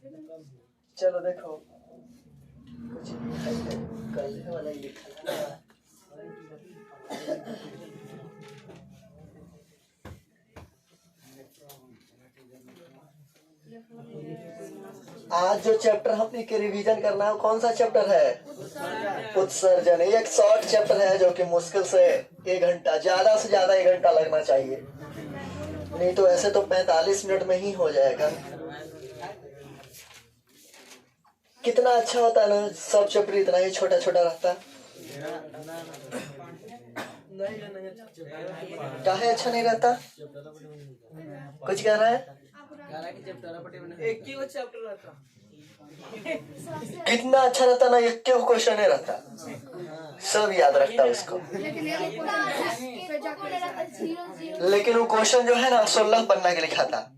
चलो देखो कुछ कल वाला ही लिखा था ना। आज जो चैप्टर हमने के रिवीजन करना है वो कौन सा चैप्टर है? उत्सर्जन। एक शॉर्ट चैप्टर है जो कि मुश्किल से 1 घंटा, ज्यादा से ज्यादा 1 घंटा लगना चाहिए, नहीं तो ऐसे तो 45 मिनट में ही हो जाएगा। कितना अच्छा होता है ना सब चैप्टर इतना ही छोटा छोटा रहता। काहे अच्छा नहीं रहता? कुछ कह रहा है? एक ही वो चैप्टर रहता। कितना अच्छा रहता ना, एक क्वेश्चन नहीं रहता, सब याद रखता उसको। लेकिन वो क्वेश्चन जो है ना 16 पन्ना के लिखा था।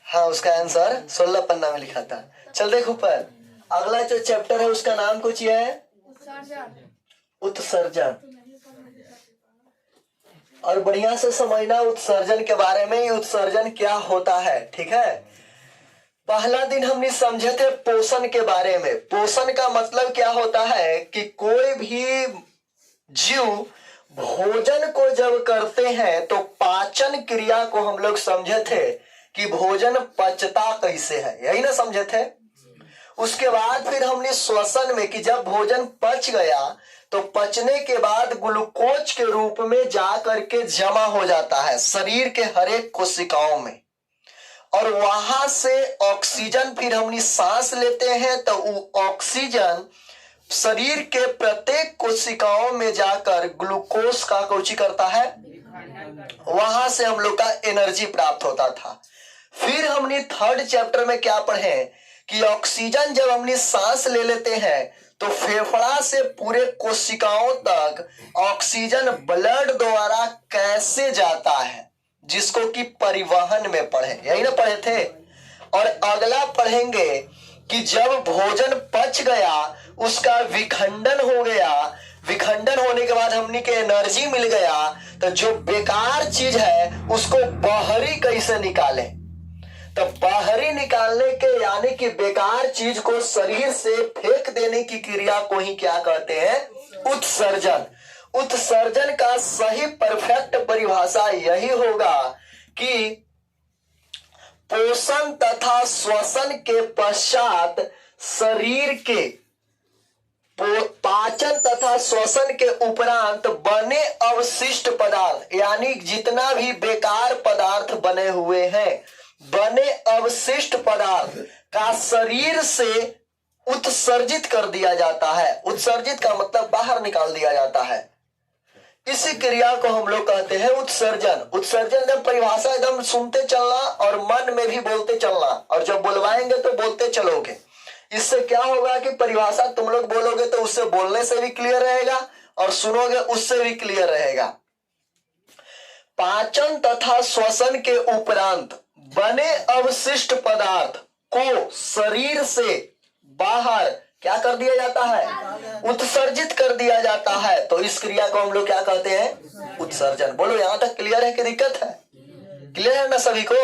हाँ, उसका आंसर 16 पन्ना में लिखा था। चल देख ऊपर, अगला जो चैप्टर है उसका नाम कुछ ये है, उत्सर्जन। और बढ़िया से समझना उत्सर्जन के बारे में, उत्सर्जन क्या होता है, ठीक है। पहला दिन हमने समझे थे पोषण के बारे में। पोषण का मतलब क्या होता है कि कोई भी जीव भोजन को जब करते हैं तो पाचन क्रिया को हम लोग समझे थे कि भोजन पचता कैसे है, यही ना समझे थे। उसके बाद फिर हमने श्वसन में कि जब भोजन पच गया तो पचने के बाद ग्लूकोज के रूप में जा करके जमा हो जाता है शरीर के हर एक कोशिकाओं में, और वहां से ऑक्सीजन फिर हमने सांस लेते हैं तो वो ऑक्सीजन शरीर के प्रत्येक कोशिकाओं में जाकर ग्लूकोज का कोची करता है, वहां से हम लोग का एनर्जी प्राप्त होता था। फिर हमने 3rd चैप्टर में क्या पढ़े कि ऑक्सीजन जब हमने सांस ले लेते हैं तो फेफड़ा से पूरे कोशिकाओं तक ऑक्सीजन ब्लड द्वारा कैसे जाता है, जिसको कि परिवहन में पढ़े, यही ना पढ़े थे। और अगला पढ़ेंगे कि जब भोजन पच गया उसका विखंडन हो गया, विखंडन होने के बाद हमने के एनर्जी मिल गया, तो जो बेकार चीज है उसको बाहरी कैसे निकाले। तो बाहरी निकालने के यानी कि बेकार चीज को शरीर से फेंक देने की क्रिया को ही क्या कहते हैं? उत्सर्जन। उत्सर्जन का सही परफेक्ट परिभाषा यही होगा कि पोषण तथा श्वसन के पश्चात शरीर के पाचन तथा श्वसन के उपरांत बने अवशिष्ट पदार्थ, यानी जितना भी बेकार पदार्थ बने हुए हैं, बने अवशिष्ट पदार्थ का शरीर से उत्सर्जित कर दिया जाता है। उत्सर्जित का मतलब बाहर निकाल दिया जाता है। इसी क्रिया को हम लोग कहते हैं उत्सर्जन। उत्सर्जन का परिभाषा एकदम सुनते चलना और मन में भी बोलते चलना, और जब बुलवाएंगे तो बोलते चलोगे। इससे क्या होगा कि परिभाषा तुम लोग बोलोगे तो उससे बोलने से भी क्लियर रहेगा और सुनोगे उससे भी क्लियर रहेगा। पाचन तथा श्वसन के उपरांत बने अवशिष्ट पदार्थ को शरीर से बाहर क्या कर दिया जाता है? उत्सर्जित कर दिया जाता है। तो इस क्रिया को हम लोग क्या कहते हैं? उत्सर्जन। बोलो यहां तक क्लियर है कि दिक्कत है? क्लियर है ना सभी को?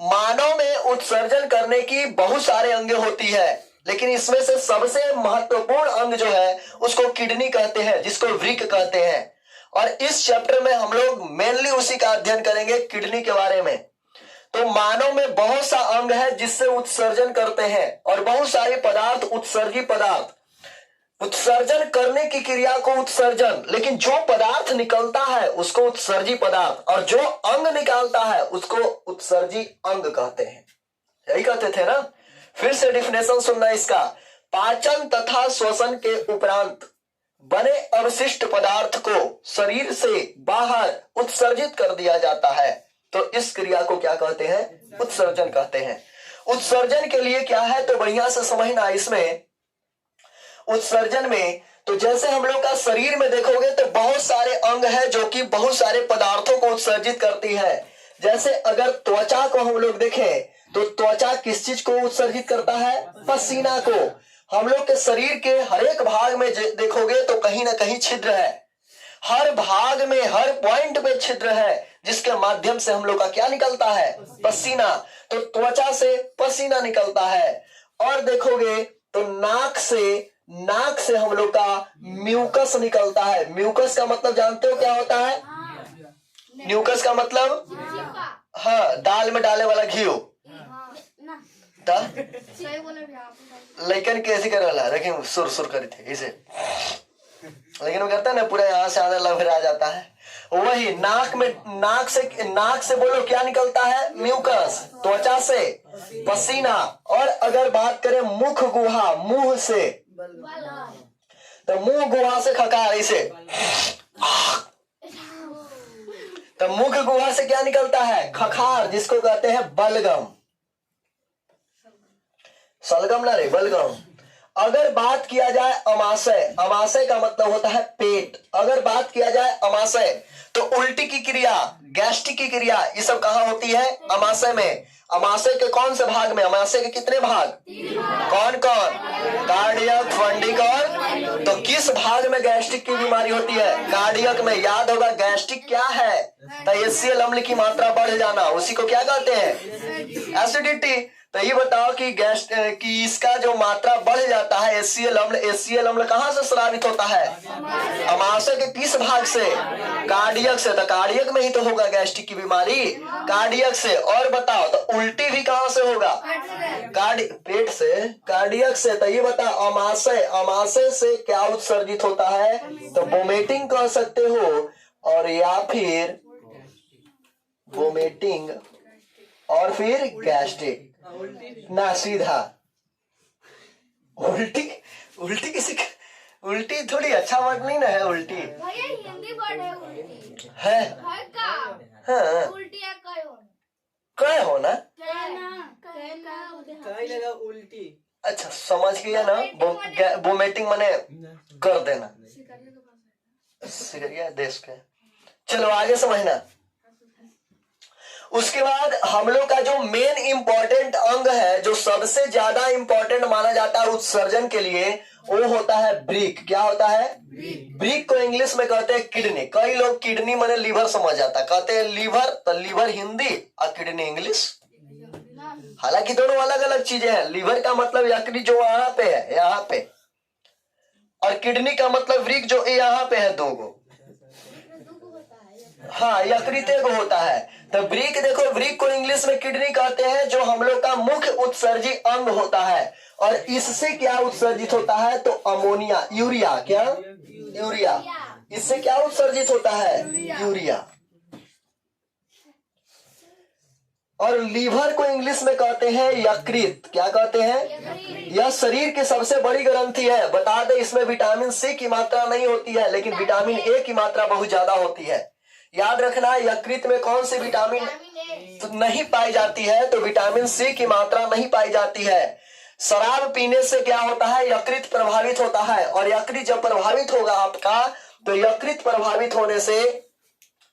मानव में उत्सर्जन करने की बहुत सारे अंग होती है, लेकिन इसमें से सबसे महत्वपूर्ण अंग जो है उसको किडनी कहते हैं, जिसको वृक्क कहते हैं। और इस चैप्टर में हम लोग मेनली उसी का अध्ययन करेंगे, किडनी के बारे में। तो मानव में बहुत सा अंग है जिससे उत्सर्जन करते हैं, और बहुत सारे पदार्थ उत्सर्जी पदार्थ। उत्सर्जन करने की क्रिया को उत्सर्जन, लेकिन जो पदार्थ निकलता है उसको उत्सर्जी पदार्थ, और जो अंग निकालता है उसको उत्सर्जी अंग कहते हैं। यही कहते थे ना? फिर से डिफिनेशन सुनना इसका। पाचन तथा श्वसन के उपरांत बने अवशिष्ट पदार्थ को शरीर से बाहर उत्सर्जित कर दिया जाता है, तो इस क्रिया को क्या कहते हैं? उत्सर्जन कहते हैं। उत्सर्जन के लिए क्या है तो बढ़िया से समझना। इसमें उत्सर्जन में तो जैसे हम लोग का शरीर में देखोगे तो बहुत सारे अंग है जो कि बहुत सारे पदार्थों को उत्सर्जित करती है। जैसे अगर त्वचा को हम लोग देखें तो त्वचा किस चीज को उत्सर्जित करता है? पसीना को। हम लोग के शरीर के हर एक भाग में देखोगे तो कहीं ना कहीं छिद्र है, हर भाग में हर पॉइंट पे छिद्र है, जिसके माध्यम से हम लोग का क्या निकलता है, पसीना। तो त्वचा से पसीना निकलता है। और देखोगे तो नाक से हम लोग का म्यूकस निकलता है। म्यूकस का मतलब जानते हो क्या होता है? म्यूकस का मतलब, हाँ, दाल में डाले वाला घी। लेकिन कैसे कर रहा, लेकिन सुर करी थे इसे, लेकिन वो करता है ना पूरा यहाँ से आधा लग आ जाता है। वही नाक से बोलो क्या निकलता है, म्यूकस। त्वचा से पसीना। और अगर बात करें मुख गुहा, मुंह से, तो मुंह गुहा से खकार इसे। तो मुख गुहा से क्या निकलता है, खखार, जिसको कहते हैं बलगम। सलगम ना रे, बलगम। अगर बात किया जाए अमाशय, अमाशय का मतलब होता है पेट। अगर बात किया जाए अमाशय, तो उल्टी की क्रिया, गैस्ट्रिक की क्रिया, ये सब कहाँ होती है, अमाशय में। अमाशय के कौन से भाग में, अमाशय के कितने भाग, कौन कौन, कार्डियक, फंडिक और, तो किस भाग में गैस्ट्रिक की बीमारी होती है, कार्डियक में। याद होगा गैस्ट्रिक क्या है, तो HCl अम्ल की मात्रा बढ़ जाना, उसी को क्या कहते हैं, एसिडिटी। तो ये बताओ कि कि इसका जो मात्रा बढ़ जाता है, HCl अम्ल कहाँ से स्रावित होता है, अमाशय के किस भाग से, कार्डियक से। तो कार्डियक में ही तो होगा गैस्ट्रिक की बीमारी, कार्डियक से। और बताओ तो उल्टी भी कहाँ से होगा, पेट से, कार्डियक से। तो ये बताओ अमाशय से क्या उत्सर्जित होता है, तो वोमिटिंग कह सकते हो, और या फिर वोमिटिंग और फिर गैस्ट्रिक ना, सीधा उल्टी उल्टी थोड़ी अच्छा वर्ड नहीं ना है, उल्टी भैया हिंदी वर्ड है उल्टी है का। हाँ, उल्टी या कहे हो ना, कहीं लगा उल्टी। अच्छा समझ गया ना, वोमिटिंग माने कर देना, सिकरिया देश के। चलो आगे समझना। उसके बाद हम लोग का जो मेन इंपॉर्टेंट अंग है, जो सबसे ज्यादा इंपॉर्टेंट माना जाता है उत्सर्जन के लिए, वो होता है ब्रीक। क्या होता है, ब्रीक को इंग्लिश में कहते हैं किडनी। कई लोग किडनी माने लीवर समझ जाता है, कहते हैं लीवर, तो लीवर हिंदी और किडनी इंग्लिश। हालांकि दोनों अलग अलग चीजें हैं। लीवर का मतलब यकृत जो यहाँ पे है, यहाँ पे, और किडनी का मतलब ब्रीक जो यहाँ पे है, 2 गो। हाँ, यकृत एक होता है। तो ब्रीक देखो, ब्रीक को इंग्लिश में किडनी कहते हैं, जो हम लोग का मुख्य उत्सर्जी अंग होता है। और इससे क्या उत्सर्जित होता है, तो अमोनिया, यूरिया, क्या यूरिया, इससे क्या उत्सर्जित होता है, यूरिया। और लीवर को इंग्लिश में कहते हैं यकृत। क्या कहते हैं, यह शरीर की सबसे बड़ी ग्रंथि है। बता दें इसमें विटामिन सी की मात्रा नहीं होती है, लेकिन विटामिन ए की मात्रा बहुत ज्यादा होती है। याद रखना, यकृत में कौन सी विटामिन तो नहीं पाई जाती है, तो विटामिन सी की मात्रा नहीं पाई जाती है। शराब पीने से क्या होता है, यकृत प्रभावित होता है। और यकृत जब प्रभावित होगा आपका, तो यकृत प्रभावित होने से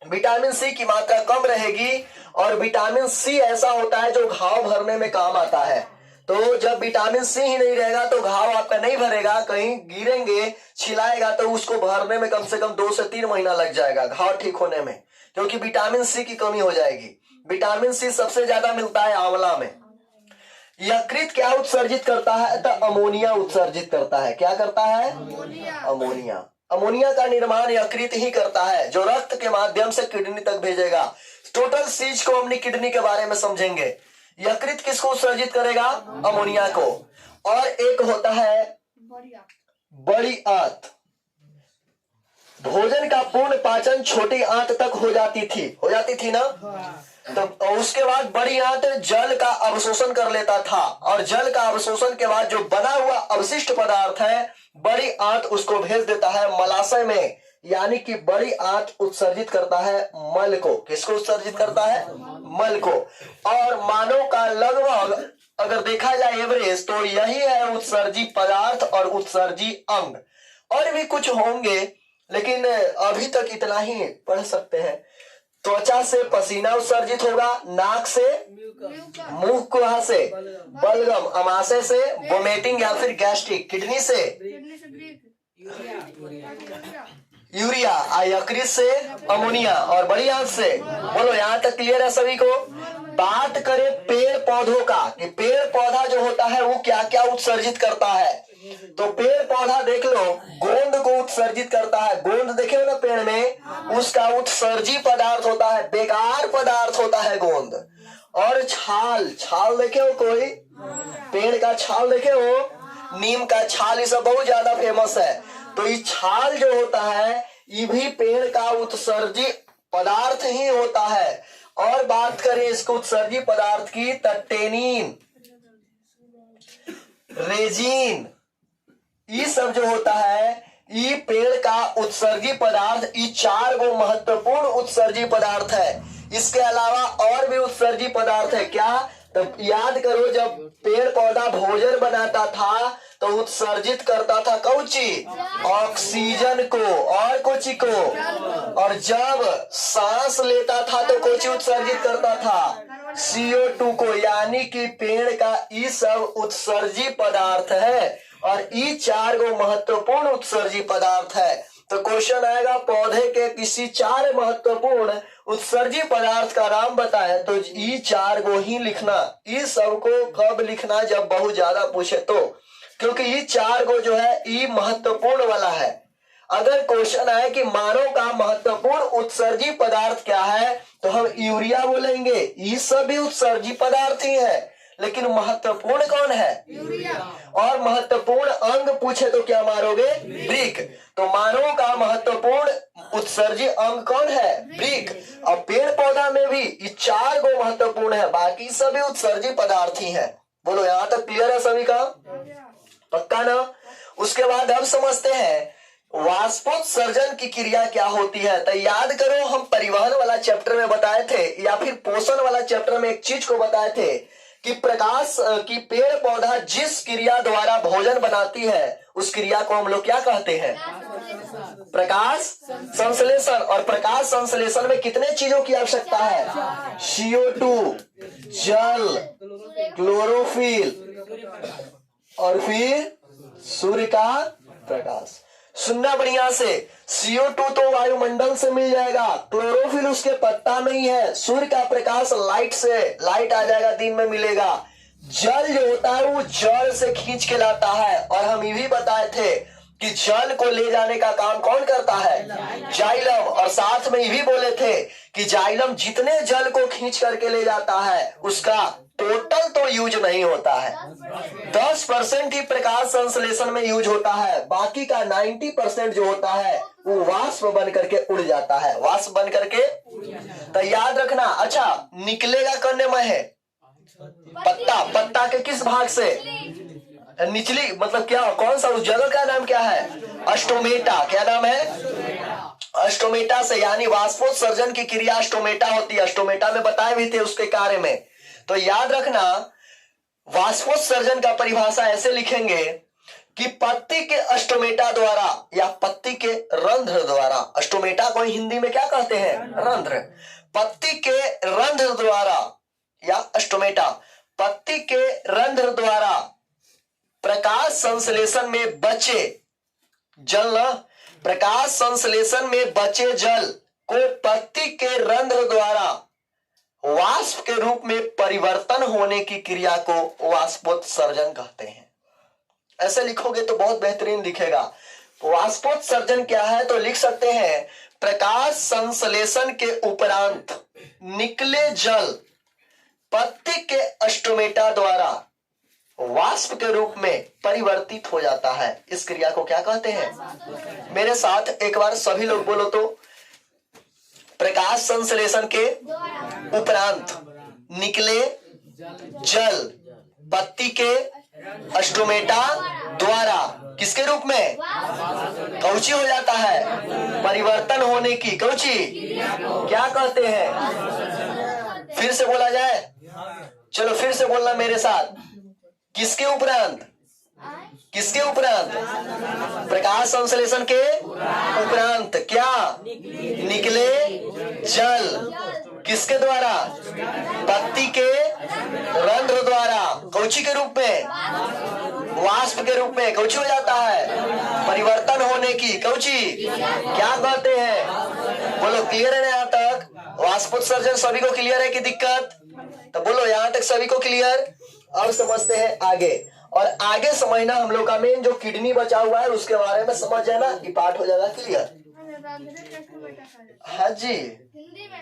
विटामिन सी की मात्रा कम रहेगी। और विटामिन सी ऐसा होता है जो घाव भरने में काम आता है। तो जब विटामिन सी ही नहीं रहेगा तो घाव आपका नहीं भरेगा, कहीं गिरेंगे, छिलाएगा तो उसको भरने में कम से कम 2 से 3 महीना लग जाएगा घाव ठीक होने में, क्योंकि विटामिन सी की कमी हो जाएगी। विटामिन सी सबसे ज्यादा मिलता है आंवला में। यकृत क्या उत्सर्जित करता है, तो अमोनिया उत्सर्जित करता है। क्या करता है, अमोनिया। अमोनिया का निर्माण यकृत ही करता है, जो रक्त के माध्यम से किडनी तक भेजेगा। टोटल चीज को अपनी किडनी के बारे में समझेंगे। यकृत किसको उत्सर्जित करेगा, अमोनिया को। और एक होता है बड़ी आंत। भोजन का पूर्ण पाचन छोटी आंत तक हो जाती थी ना। तो उसके बाद बड़ी आंत जल का अवशोषण कर लेता था, और जल का अवशोषण के बाद जो बना हुआ अवशिष्ट पदार्थ है, बड़ी आंत उसको भेज देता है मलाशय में। यानी कि बड़ी आंत उत्सर्जित करता है मल को। किसको उत्सर्जित करता है, मल को। और मानव का लगभग अगर देखा जाए एवरेज, तो यही है उत्सर्जी पदार्थ और उत्सर्जी अंग। और भी कुछ होंगे, लेकिन अभी तक इतना ही पढ़ सकते हैं। त्वचा से पसीना उत्सर्जित होगा, नाक से, मुंह कुहा से बलगम, अमाशय से वोमिटिंग या फिर गैस्ट्रिक, किडनी से यूरिया, यकृत से अमोनिया और बड़ी आंत से। बोलो यहाँ तक क्लियर है सभी को। बात करें पेड़ पौधों का कि पेड़ पौधा जो होता है वो क्या क्या उत्सर्जित करता है, तो पेड़ पौधा देख लो गोंद को उत्सर्जित करता है। गोंद देखे हो ना पेड़ में, उसका उत्सर्जी पदार्थ होता है, बेकार पदार्थ होता है गोंद। और छाल, छाल देखे हो कोई, पेड़ का छाल देखे हो, नीम का छाल, ये सब बहुत ज्यादा फेमस है। तो ये छाल जो होता है ये भी पेड़ का उत्सर्जी पदार्थ ही होता है। और बात करें इसको उत्सर्जी पदार्थ की, टेनिन, रेजिन, ये सब जो होता है ये पेड़ का उत्सर्जी पदार्थ, ये 4 गो महत्वपूर्ण उत्सर्जी पदार्थ है। इसके अलावा और भी उत्सर्जी पदार्थ है क्या, तो याद करो जब पेड़ पौधा भोजन बनाता था तो उत्सर्जित करता था कौची, ऑक्सीजन को और कोची को, और जब सांस लेता था तो कोची उत्सर्जित करता था, CO2 को। यानी कि पेड़ का ये सब उत्सर्जी पदार्थ है और ये 4 गो महत्वपूर्ण उत्सर्जी पदार्थ है। तो क्वेश्चन आएगा पौधे के किसी 4 महत्वपूर्ण उत्सर्जी पदार्थ का नाम बताए, तो ये 4 गो ही लिखना। ये सबको कब लिखना, जब बहुत ज्यादा पूछे तो, क्योंकि ये 4 गो जो है ये महत्वपूर्ण वाला है। अगर क्वेश्चन आए कि मानव का महत्वपूर्ण उत्सर्जी पदार्थ क्या है, तो हम यूरिया बोलेंगे। ये सब भी उत्सर्जी पदार्थ ही है, लेकिन महत्वपूर्ण कौन है, यूरिया। और महत्वपूर्ण अंग पूछे तो क्या मारोगे, ब्रिक। तो मानव का महत्वपूर्ण उत्सर्जी अंग कौन है, ब्रिक। और पेड़ पौधा में भी ये 4 गो महत्वपूर्ण है, बाकी सभी उत्सर्जी पदार्थ ही है। बोलो यहाँ तक क्लियर है सभी का, पक्का ना। उसके बाद अब समझते हैं वाष्पोत्सर्जन की क्रिया क्या होती है। तो याद करो हम परिवहन वाला चैप्टर में बताए थे, या फिर पोषण वाला चैप्टर में एक चीज को बताए थे कि प्रकाश की पेड़ पौधा जिस क्रिया द्वारा भोजन बनाती है उस क्रिया को हम लोग क्या कहते हैं, प्रकाश संश्लेषण। और प्रकाश संश्लेषण में कितने चीजों की आवश्यकता है, CO2, जल, क्लोरोफिल और फिर सूर्य का प्रकाश। सुनना बढ़िया से, CO2 तो वायुमंडल से मिल जाएगा, क्लोरोफिल उसके पत्ता में ही है, सूर्य का प्रकाश लाइट से, लाइट आ जाएगा दिन में मिलेगा। जल जो होता है वो जड़ से खींच के लाता है। और हम ये भी बताए थे कि जल को ले जाने का काम कौन करता है, जाइलम। और साथ में ये भी बोले थे कि जाइलम जितने जल को खींच करके ले जाता है उसका टोटल तो यूज नहीं होता है, 10% ही प्रकाश संश्लेषण में यूज होता है, बाकी का 90% जो होता है वो वाष्प बन करके उड़ जाता है, वाष्प बन करके। तो याद रखना। अच्छा, निकलेगा करने में है पत्ता, पत्ता के किस भाग से, निचली, मतलब क्या, कौन सा, उस जगह का नाम क्या है, अस्टोमेटा। क्या नाम है, अस्टोमेटा से। यानी वाष्पोत्सर्जन की क्रिया अस्टोमेटा होती है, अस्टोमेटा में बताए भी थे उसके कार्य में। तो याद रखना वाष्पोत्सर्जन का परिभाषा ऐसे लिखेंगे कि पत्ती के अस्टोमेटा द्वारा या पत्ती के रंध्र द्वारा, अस्टोमेटा को हिंदी में क्या कहते हैं, रंध्र। पत्ती के रंध्र द्वारा या अस्टोमेटा, पत्ती के रंध्र द्वारा प्रकाश संश्लेषण में बचे जल, प्रकाश संश्लेषण में बचे जल को पत्ती के रंध्र द्वारा वाष्प के रूप में परिवर्तन होने की क्रिया को वाष्पोत्सर्जन कहते हैं। ऐसे लिखोगे तो बहुत बेहतरीन दिखेगा। वाष्पोत्सर्जन क्या है, तो लिख सकते हैं प्रकाश संश्लेषण के उपरांत निकले जल पत्ती के अस्टोमेटा द्वारा वाष्प के रूप में परिवर्तित हो जाता है। इस क्रिया को क्या कहते हैं, मेरे साथ एक बार सभी लोग बोलो तो, प्रकाश संश्लेषण के उपरांत निकले जल पत्ती के अस्टोमेटा द्वारा किसके रूप में, कौची हो जाता है, परिवर्तन होने की, कौची क्या कहते हैं। फिर से बोला जाए, चलो फिर से बोलना मेरे साथ, किसके उपरांत, किसके उपरांत, प्रकाश संश्लेषण के उपरांत क्या, निकले जल किसके द्वारा, पत्ती के रंध्र द्वारा, कौची के रूप में, वाष्प के रूप में कौची हो जाता है, परिवर्तन होने की कौची क्या कहते हैं। बोलो क्लियर है ना यहाँ तक, वाष्पोत्सर्जन सभी को क्लियर है कि दिक्कत, तो बोलो यहाँ तक सभी को क्लियर। अब समझते हैं आगे, और आगे समझना हम लोग का मेन जो किडनी बचा हुआ है उसके बारे में समझ जाना कि पार्ट हो जाएगा क्लियर। हाँ जी, हिंदी में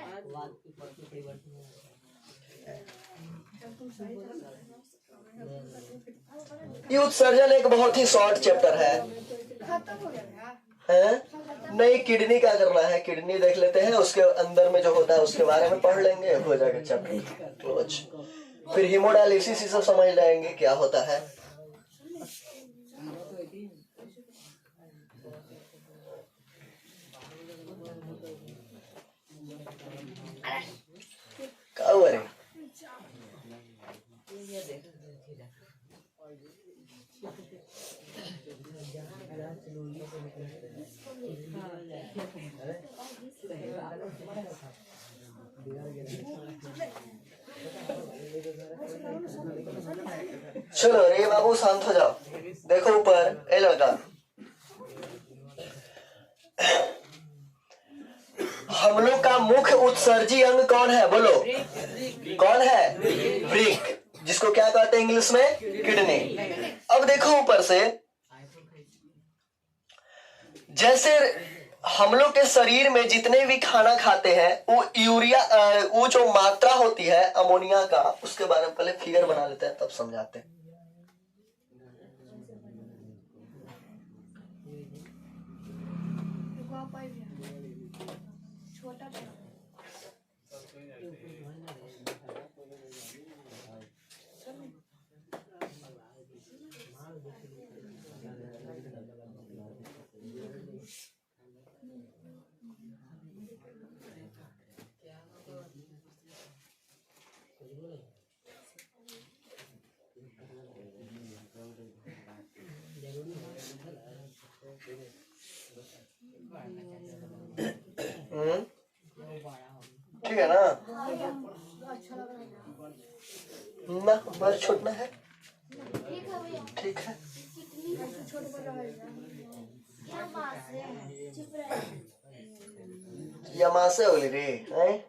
ये उत्सर्जन एक बहुत ही शॉर्ट चैप्टर है, खत्म हो गया। हैं? नहीं, किडनी क्या करना है, किडनी देख लेते हैं, उसके अंदर में जो होता है उसके बारे में पढ़ लेंगे, हो जाएगा चैप्टर क्लोज। फिर हीमोडायलिसिस ये सब समझ जाएंगे क्या होता है। क्या हुआ रे? चलो रे बाबू शांत हो जाओ, देखो ऊपर, ए लड़का, हम लोग का मुख्य उत्सर्जी अंग कौन है, बोलो कौन है, वृक्क, जिसको क्या कहते हैं इंग्लिश में, किडनी। अब देखो ऊपर से, जैसे हम लोग के शरीर में जितने भी खाना खाते हैं वो यूरिया, वो जो मात्रा होती है अमोनिया का, उसके बारे में पहले फिगर बना लेते हैं तब समझाते हैं। ठीक है ना, ना बस छोड़ना है, ठीक है। यमासे हो गई रे, हैं?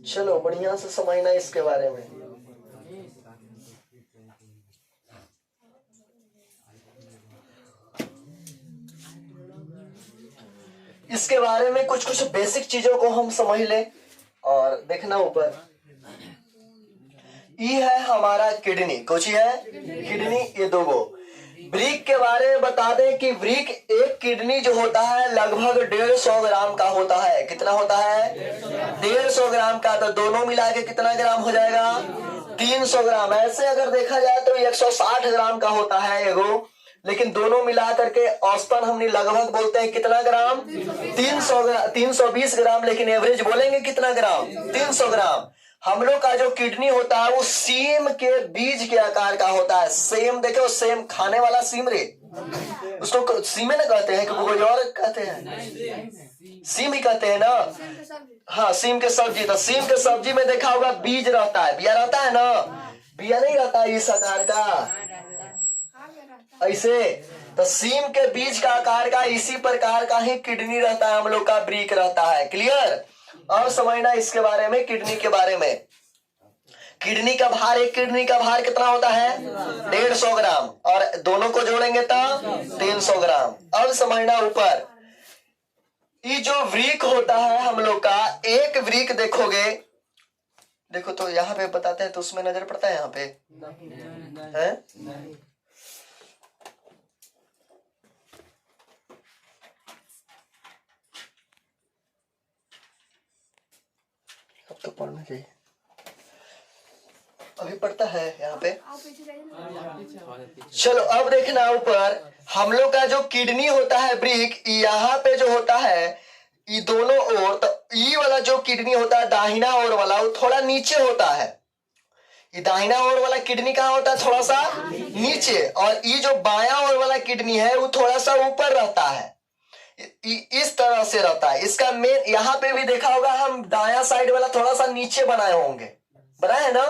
चलो बढ़िया से समझना इसके बारे में। इसके बारे में कुछ कुछ बेसिक चीजों को हम समझ ले और देखना ऊपर। ये है हमारा किडनी, कुछ है किडनी, ये दो गो। वृक्क के बारे में बता दें कि वृक्क, एक किडनी जो होता है लगभग 150 ग्राम का होता है। कितना होता है? 150 ग्राम का। तो दोनों मिला के कितना ग्राम हो जाएगा? 300 ग्राम। ऐसे अगर देखा जाए तो 160 ग्राम का होता है एगो, लेकिन दोनों मिला करके औसतन हमने लगभग बोलते हैं कितना ग्राम? 320 ग्राम, लेकिन एवरेज बोलेंगे कितना ग्राम? 300 ग्राम। हम लोग का जो किडनी होता है वो सेम के बीज के आकार का होता है। सेम देखो, सेम खाने वाला सीम रे, उसको सीमे ना कहते हैं कि कोई और कहते हैं? सीम ही कहते हैं ना। हाँ, सीम के सब्जी। तो सीम के सब्जी में देखा होगा बीज रहता है, बिया रहता है ना? बिया नहीं रहता है इस आकार का ऐसे। तो सीम के बीज का आकार का इसी प्रकार का ही किडनी रहता है, हम लोग का वृक्क रहता है। क्लियर? और समझना इसके बारे में, किडनी के बारे में। किडनी का भार, एक किडनी का भार कितना होता है? 150 ग्राम, और दोनों को जोड़ेंगे तो 300 ग्राम। अब समझना ऊपर, ये जो वृक्क होता है हम लोग का, एक वृक्क देखोगे, देखो तो यहाँ पे बताते हैं तो उसमें नजर पड़ता है यहाँ पे है? अब तो पढ़ना चाहिए, अभी पढ़ता है यहाँ पे। चलो अब देखना ऊपर, हम लोग का जो किडनी होता है वृक्क, यहाँ पे जो होता है ये दोनों ओर, तो ये वाला जो किडनी होता है दाहिना ओर वाला, वो थोड़ा नीचे होता है। ये दाहिना ओर वाला किडनी कहाँ होता है, थोड़ा सा नीचे, और ये जो बायां ओर वाला किडनी है वो थोड़ा सा ऊपर रहता है, इस तरह से रहता है। इसका मेन यहाँ पे भी देखा होगा, हम दायां साइड वाला थोड़ा सा नीचे बनाए होंगे, बनाए है ना।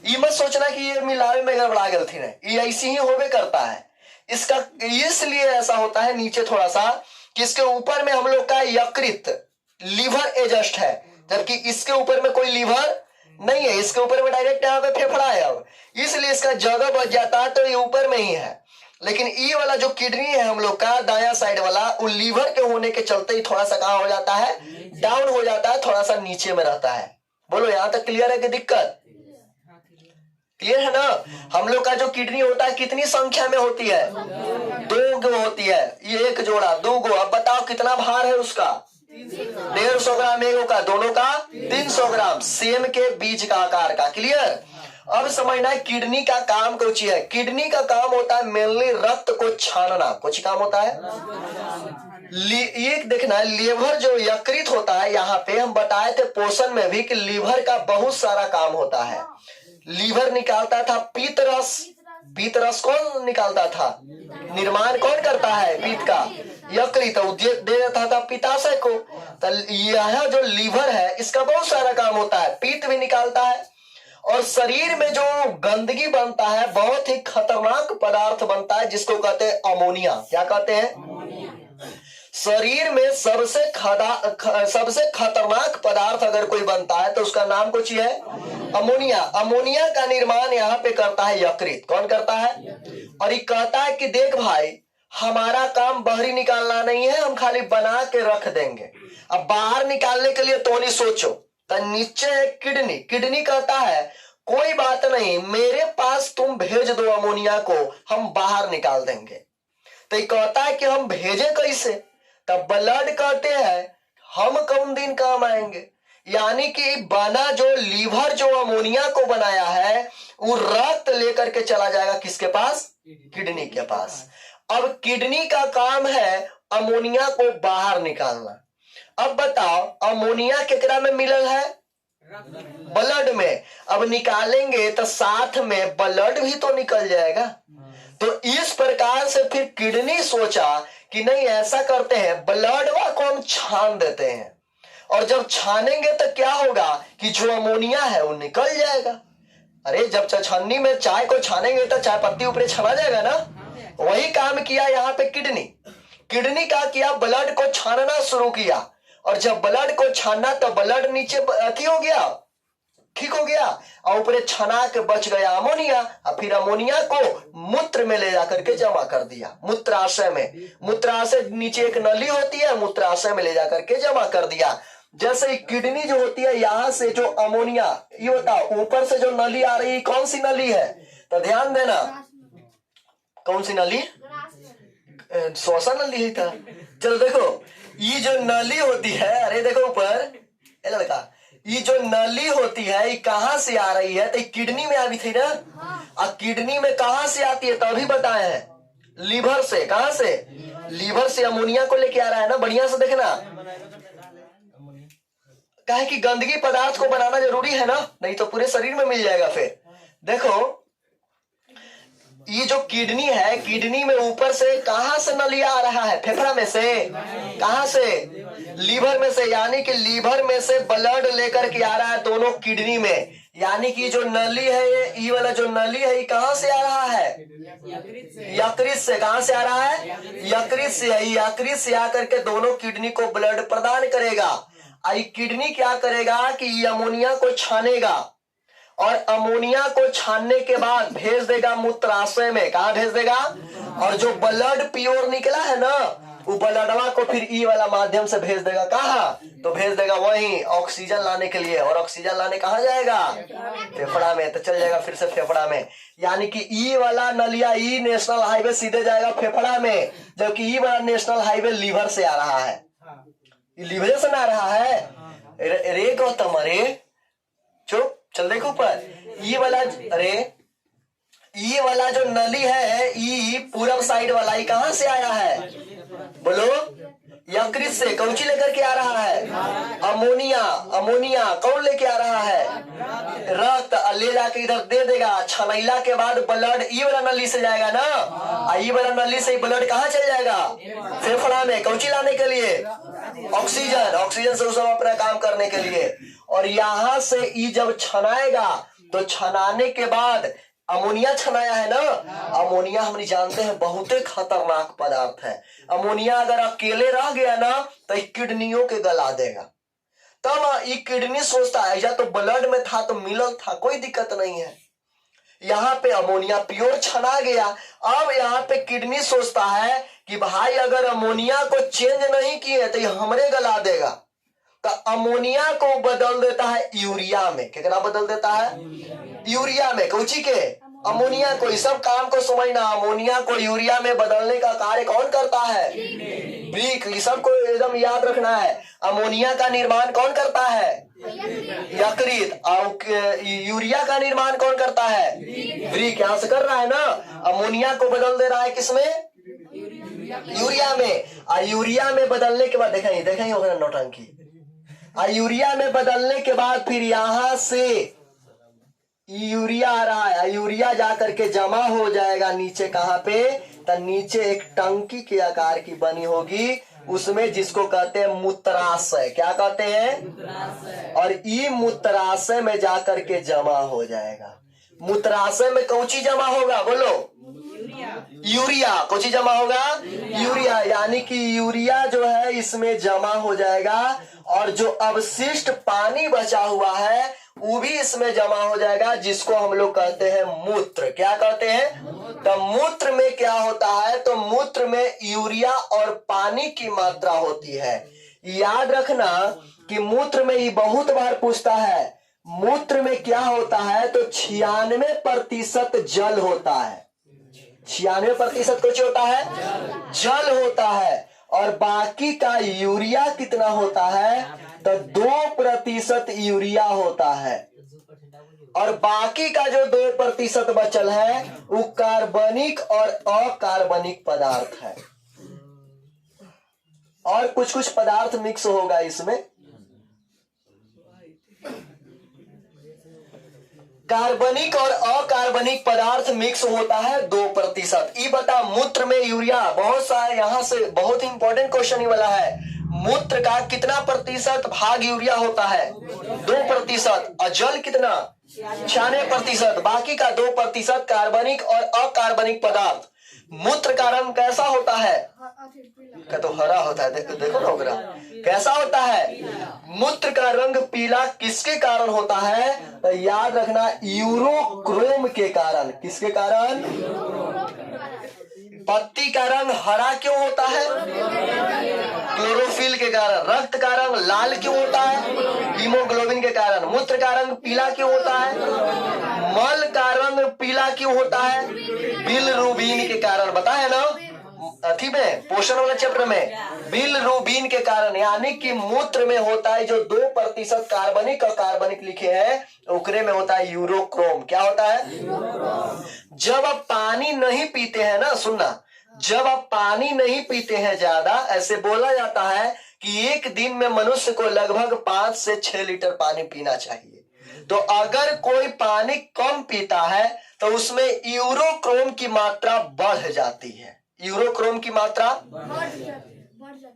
ये मत सोचना कि ये मिलावे में गड़बड़ा गई थी, नहीं, ये ऐसी ही होवे करता है। इसका इसलिए ऐसा होता है नीचे थोड़ा सा कि इसके ऊपर में हम लोग का यकृत लीवर एडजस्ट है, जबकि इसके ऊपर में कोई लीवर नहीं है, इसके ऊपर में डायरेक्ट यहाँ पे फेफड़ा है। अब इसलिए इसका जगह बच जाता है, तो ये ऊपर में ही है। लेकिन ये वाला जो किडनी है हम लोग का दाया साइड वाला, वो लीवर के होने के चलते ही थोड़ा सा कहाँ हो जाता है, डाउन हो जाता है, थोड़ा सा नीचे में रहता है। बोलो यहां तक क्लियर है कि दिक्कत क्लियर है ना। हम लोग का जो किडनी होता है कितनी संख्या में होती है, 2 गो होती है, ये 1 जोड़ा 2 गो। अब बताओ कितना भार है उसका, 150 ग्राम एगो का, दोनों का 300 ग्राम, सेम के बीज का आकार का। क्लियर। अब समझना है किडनी का काम कुछ है। किडनी का काम होता है मेनली रक्त को छानना, कुछ काम होता है। ये देखना है लीवर जो यकृत होता है, यहाँ पे हम बताए थे पोषण में भी कि लीवर का बहुत सारा काम होता है। लीवर निकालता था पीत रस, पीत रस कौन निकालता था, निर्माण कौन करता है पीत का, यकृत दे देता था पित्ताशय को। तो यह जो लीवर है इसका बहुत सारा काम होता है, पीत भी निकालता है। और शरीर में जो गंदगी बनता है, बहुत ही खतरनाक पदार्थ बनता है जिसको कहते हैं अमोनिया। क्या कहते हैं, शरीर में सबसे खतरनाक पदार्थ अगर कोई बनता है तो उसका नाम कुछ है अमोनिया। अमोनिया का निर्माण यहाँ पे करता है यकृत। कौन करता है, और ये कहता है कि देख भाई हमारा काम बाहरी निकालना नहीं है, हम खाली बना के रख देंगे। अब बाहर निकालने के लिए तो नहीं सोचो, तो नीचे है किडनी। किडनी कहता है कोई बात नहीं, मेरे पास तुम भेज दो अमोनिया को, हम बाहर निकाल देंगे। तो ये कहता है कि हम भेजे कैसे, तब ब्लड कहते हैं हम कौन दिन काम आएंगे। यानी कि बना जो लीवर जो अमोनिया को बनाया है वो रक्त लेकर के चला जाएगा किसके पास, किडनी के पास। अब किडनी का काम है अमोनिया को बाहर निकालना। अब बताओ अमोनिया केकरा में मिलल है, ब्लड में। अब निकालेंगे तो साथ में ब्लड भी तो निकल जाएगा। तो इस प्रकार से फिर किडनी सोचा कि नहीं ऐसा करते हैं, ब्लड को हम छान देते हैं, और जब छानेंगे तो क्या होगा कि जो अमोनिया है वो निकल जाएगा। अरे जब छन्नी में चाय को छानेंगे तो चाय पत्ती ऊपर छाना जाएगा ना, वही काम किया यहाँ पे किडनी। किडनी का किया, ब्लड को छानना शुरू किया, और जब ब्लड को छाना तो ब्लड नीचे अथी हो गया, ठीक हो गया, और ऊपर छना के बच गया अमोनिया। और फिर अमोनिया को मूत्र में ले जाकर के जमा कर दिया, मूत्राशय में। मूत्राशय नीचे एक नली होती है, मूत्राशय में ले जाकर के जमा कर दिया। जैसे किडनी जो होती है, यहां से जो अमोनिया ये बताओ ऊपर से जो नली आ रही है कौन सी नली है, तो ध्यान देना कौन सी नली, श्वसन नली है था। चलो देखो ये जो नली होती है, अरे देखो ऊपर लड़का, ये जो नली होती है ये कहां से आ रही है, तो किडनी में आई थी ना। और किडनी में कहां से आती है, तभी बताए हैं लीवर से। कहां से, लीवर से अमोनिया को लेके आ रहा है ना। बढ़िया से देखना, कहे कि गंदगी पदार्थ को बनाना जरूरी है ना, नहीं तो पूरे शरीर में मिल जाएगा। फिर देखो ये जो किडनी है, किडनी में ऊपर से कहां से नली आ रहा है, फेफड़ा में से, कहां से, लीवर में से। यानी कि लीवर में से ब्लड लेकर के आ रहा है दोनों किडनी में। यानी कि जो नली है ये वाला जो नली है ये कहां से आ रहा है, यकृत से। कहां से आ रहा है, यकृत से। यकृत से आकर के दोनों किडनी को ब्लड प्रदान करेगा। आई किडनी क्या करेगा कि ये अमोनिया को छानेगा, और अमोनिया को छानने के बाद भेज देगा मूत्राशय में। कहा भेज देगा, और जो ब्लड प्योर निकला है ना वो ब्लडवा को फिर ई वाला माध्यम से भेज देगा। कहा, तो भेज देगा वहीं ऑक्सीजन लाने के लिए। और ऑक्सीजन लाने कहा जाएगा, फेफड़ा में। तो चल जाएगा फिर से फेफड़ा में। यानी कि ई वाला नलिया, ई नेशनल हाईवे सीधे जाएगा फेफड़ा में, जबकि ई वाला नेशनल हाईवे लीवर से आ रहा है। लीवर से ना आ रहा है, रे गौतम, अरे चुप, चल देखो ऊपर ये वाला, अरे ये वाला जो नली है ये पूरब साइड वाला, ये कहां से आया है बोलो, यकृत से कौची लेकर के आ रहा है? अमोनिया। अमोनिया कौन लेके आ रहा है? रक्त। ले जाके इधर दे देगा। छनैला के बाद ब्लड ई वाला नली से जाएगा ना, ई वाला नली से ब्लड कहाँ चल जाएगा? फेफड़ा में। कौची लाने के लिए? ऑक्सीजन। ऑक्सीजन से सब अपना काम करने के लिए। और यहाँ से ई जब छनाएगा तो छनाने के बाद अमोनिया छनाया है ना, अमोनिया हम जानते हैं बहुत खतरनाक पदार्थ है। अमोनिया अगर अकेले रह गया ना तो किडनियों के गला देगा। तब ये किडनी सोचता है या तो ब्लड में था तो मिलल था, कोई दिक्कत नहीं है। यहाँ पे अमोनिया प्योर छना गया। अब यहाँ पे किडनी सोचता है कि भाई अगर अमोनिया को चेंज नहीं किए तो ये हमरे गला देगा, तो अमोनिया को बदल देता है यूरिया में। क्या बदल देता है? यूरिया में। कौची के? अमोनिया को। इस सब काम को समझना। अमोनिया को यूरिया में बदलने का कार्य कौन करता है? वृक्क। ये सब को एकदम याद रखना है। अमोनिया का निर्माण कौन करता है? यकृत। और यूरिया का निर्माण कौन करता है? वृक्क। यहाँ से कर रहा है ना, अमोनिया को बदल दे रहा है किसमें? यूरिया में। और यूरिया में बदलने के बाद देखेंगे होगा नौटंकी। यूरिया में बदलने के बाद फिर यहां से यूरिया आ रहा है। यूरिया जाकर के जमा हो जाएगा नीचे। कहां पे? तो नीचे एक टंकी के आकार की बनी होगी उसमें, जिसको कहते हैं मूत्राशय। क्या कहते हैं? और ये मूत्राशय में जाकर के जमा हो जाएगा। मूत्राशय में कौची जमा होगा? बोलो। यूरिया। कौची जमा होगा? यूरिया। यानी कि यूरिया जो है इसमें जमा हो जाएगा और जो अवशिष्ट पानी बचा हुआ है वो भी इसमें जमा हो जाएगा, जिसको हम लोग कहते हैं मूत्र। क्या कहते हैं? तो मूत्र में क्या होता है? तो मूत्र में यूरिया और पानी की मात्रा होती है। याद रखना कि मूत्र में ये बहुत बार पूछता है, मूत्र में क्या होता है? तो 96% जल होता है। 96% कुछ होता है? जल होता है। और बाकी का यूरिया कितना होता है? तो 2% यूरिया होता है। और बाकी का जो 2% बचल है वो कार्बनिक और अकार्बनिक पदार्थ है। और कुछ पदार्थ मिक्स होगा इसमें। कार्बनिक और अकार्बनिक पदार्थ मिक्स होता है 2%। ये बता मूत्र में यूरिया बहुत सारे, यहाँ से बहुत ही इंपॉर्टेंट क्वेश्चन ही वाला है। मूत्र का कितना प्रतिशत भाग यूरिया होता है? 2%। और जल कितना? 96%। बाकी का 2% कार्बनिक और अकार्बनिक पदार्थ। मूत्र का रंग कैसा होता है? क्या तो हरा होता है। देखो ना ओकरा कैसा होता है? मूत्र का रंग पीला किसके कारण होता है? तो याद रखना, यूरोक्रोम के कारण। किसके कारण? पत्ती का रंग हरा क्यों होता है? क्लोरोफिल के कारण। रक्त का रंग लाल क्यों होता है? हीमोग्लोबिन के कारण। मूत्र का रंग पीला क्यों होता है? मल का रंग पीला क्यों होता है? बिलरुबिन के कारण। बताया ना अथी में, पोषण वाला चैप्टर में, बिलरुबिन के कारण। यानी कि मूत्र में होता है जो 2% कार्बनिक और कार्बनिक लिखे हैं, उकरे में होता है यूरोक्रोम। क्या होता है? जब आप पानी नहीं पीते हैं ना, सुनना, जब आप पानी नहीं पीते हैं ज्यादा, ऐसे बोला जाता है कि एक दिन में मनुष्य को लगभग 5 से 6 लीटर पानी पीना चाहिए। तो अगर कोई पानी कम पीता है तो उसमें यूरोक्रोम की मात्रा बढ़ जाती है। यूरोक्रोम की मात्रा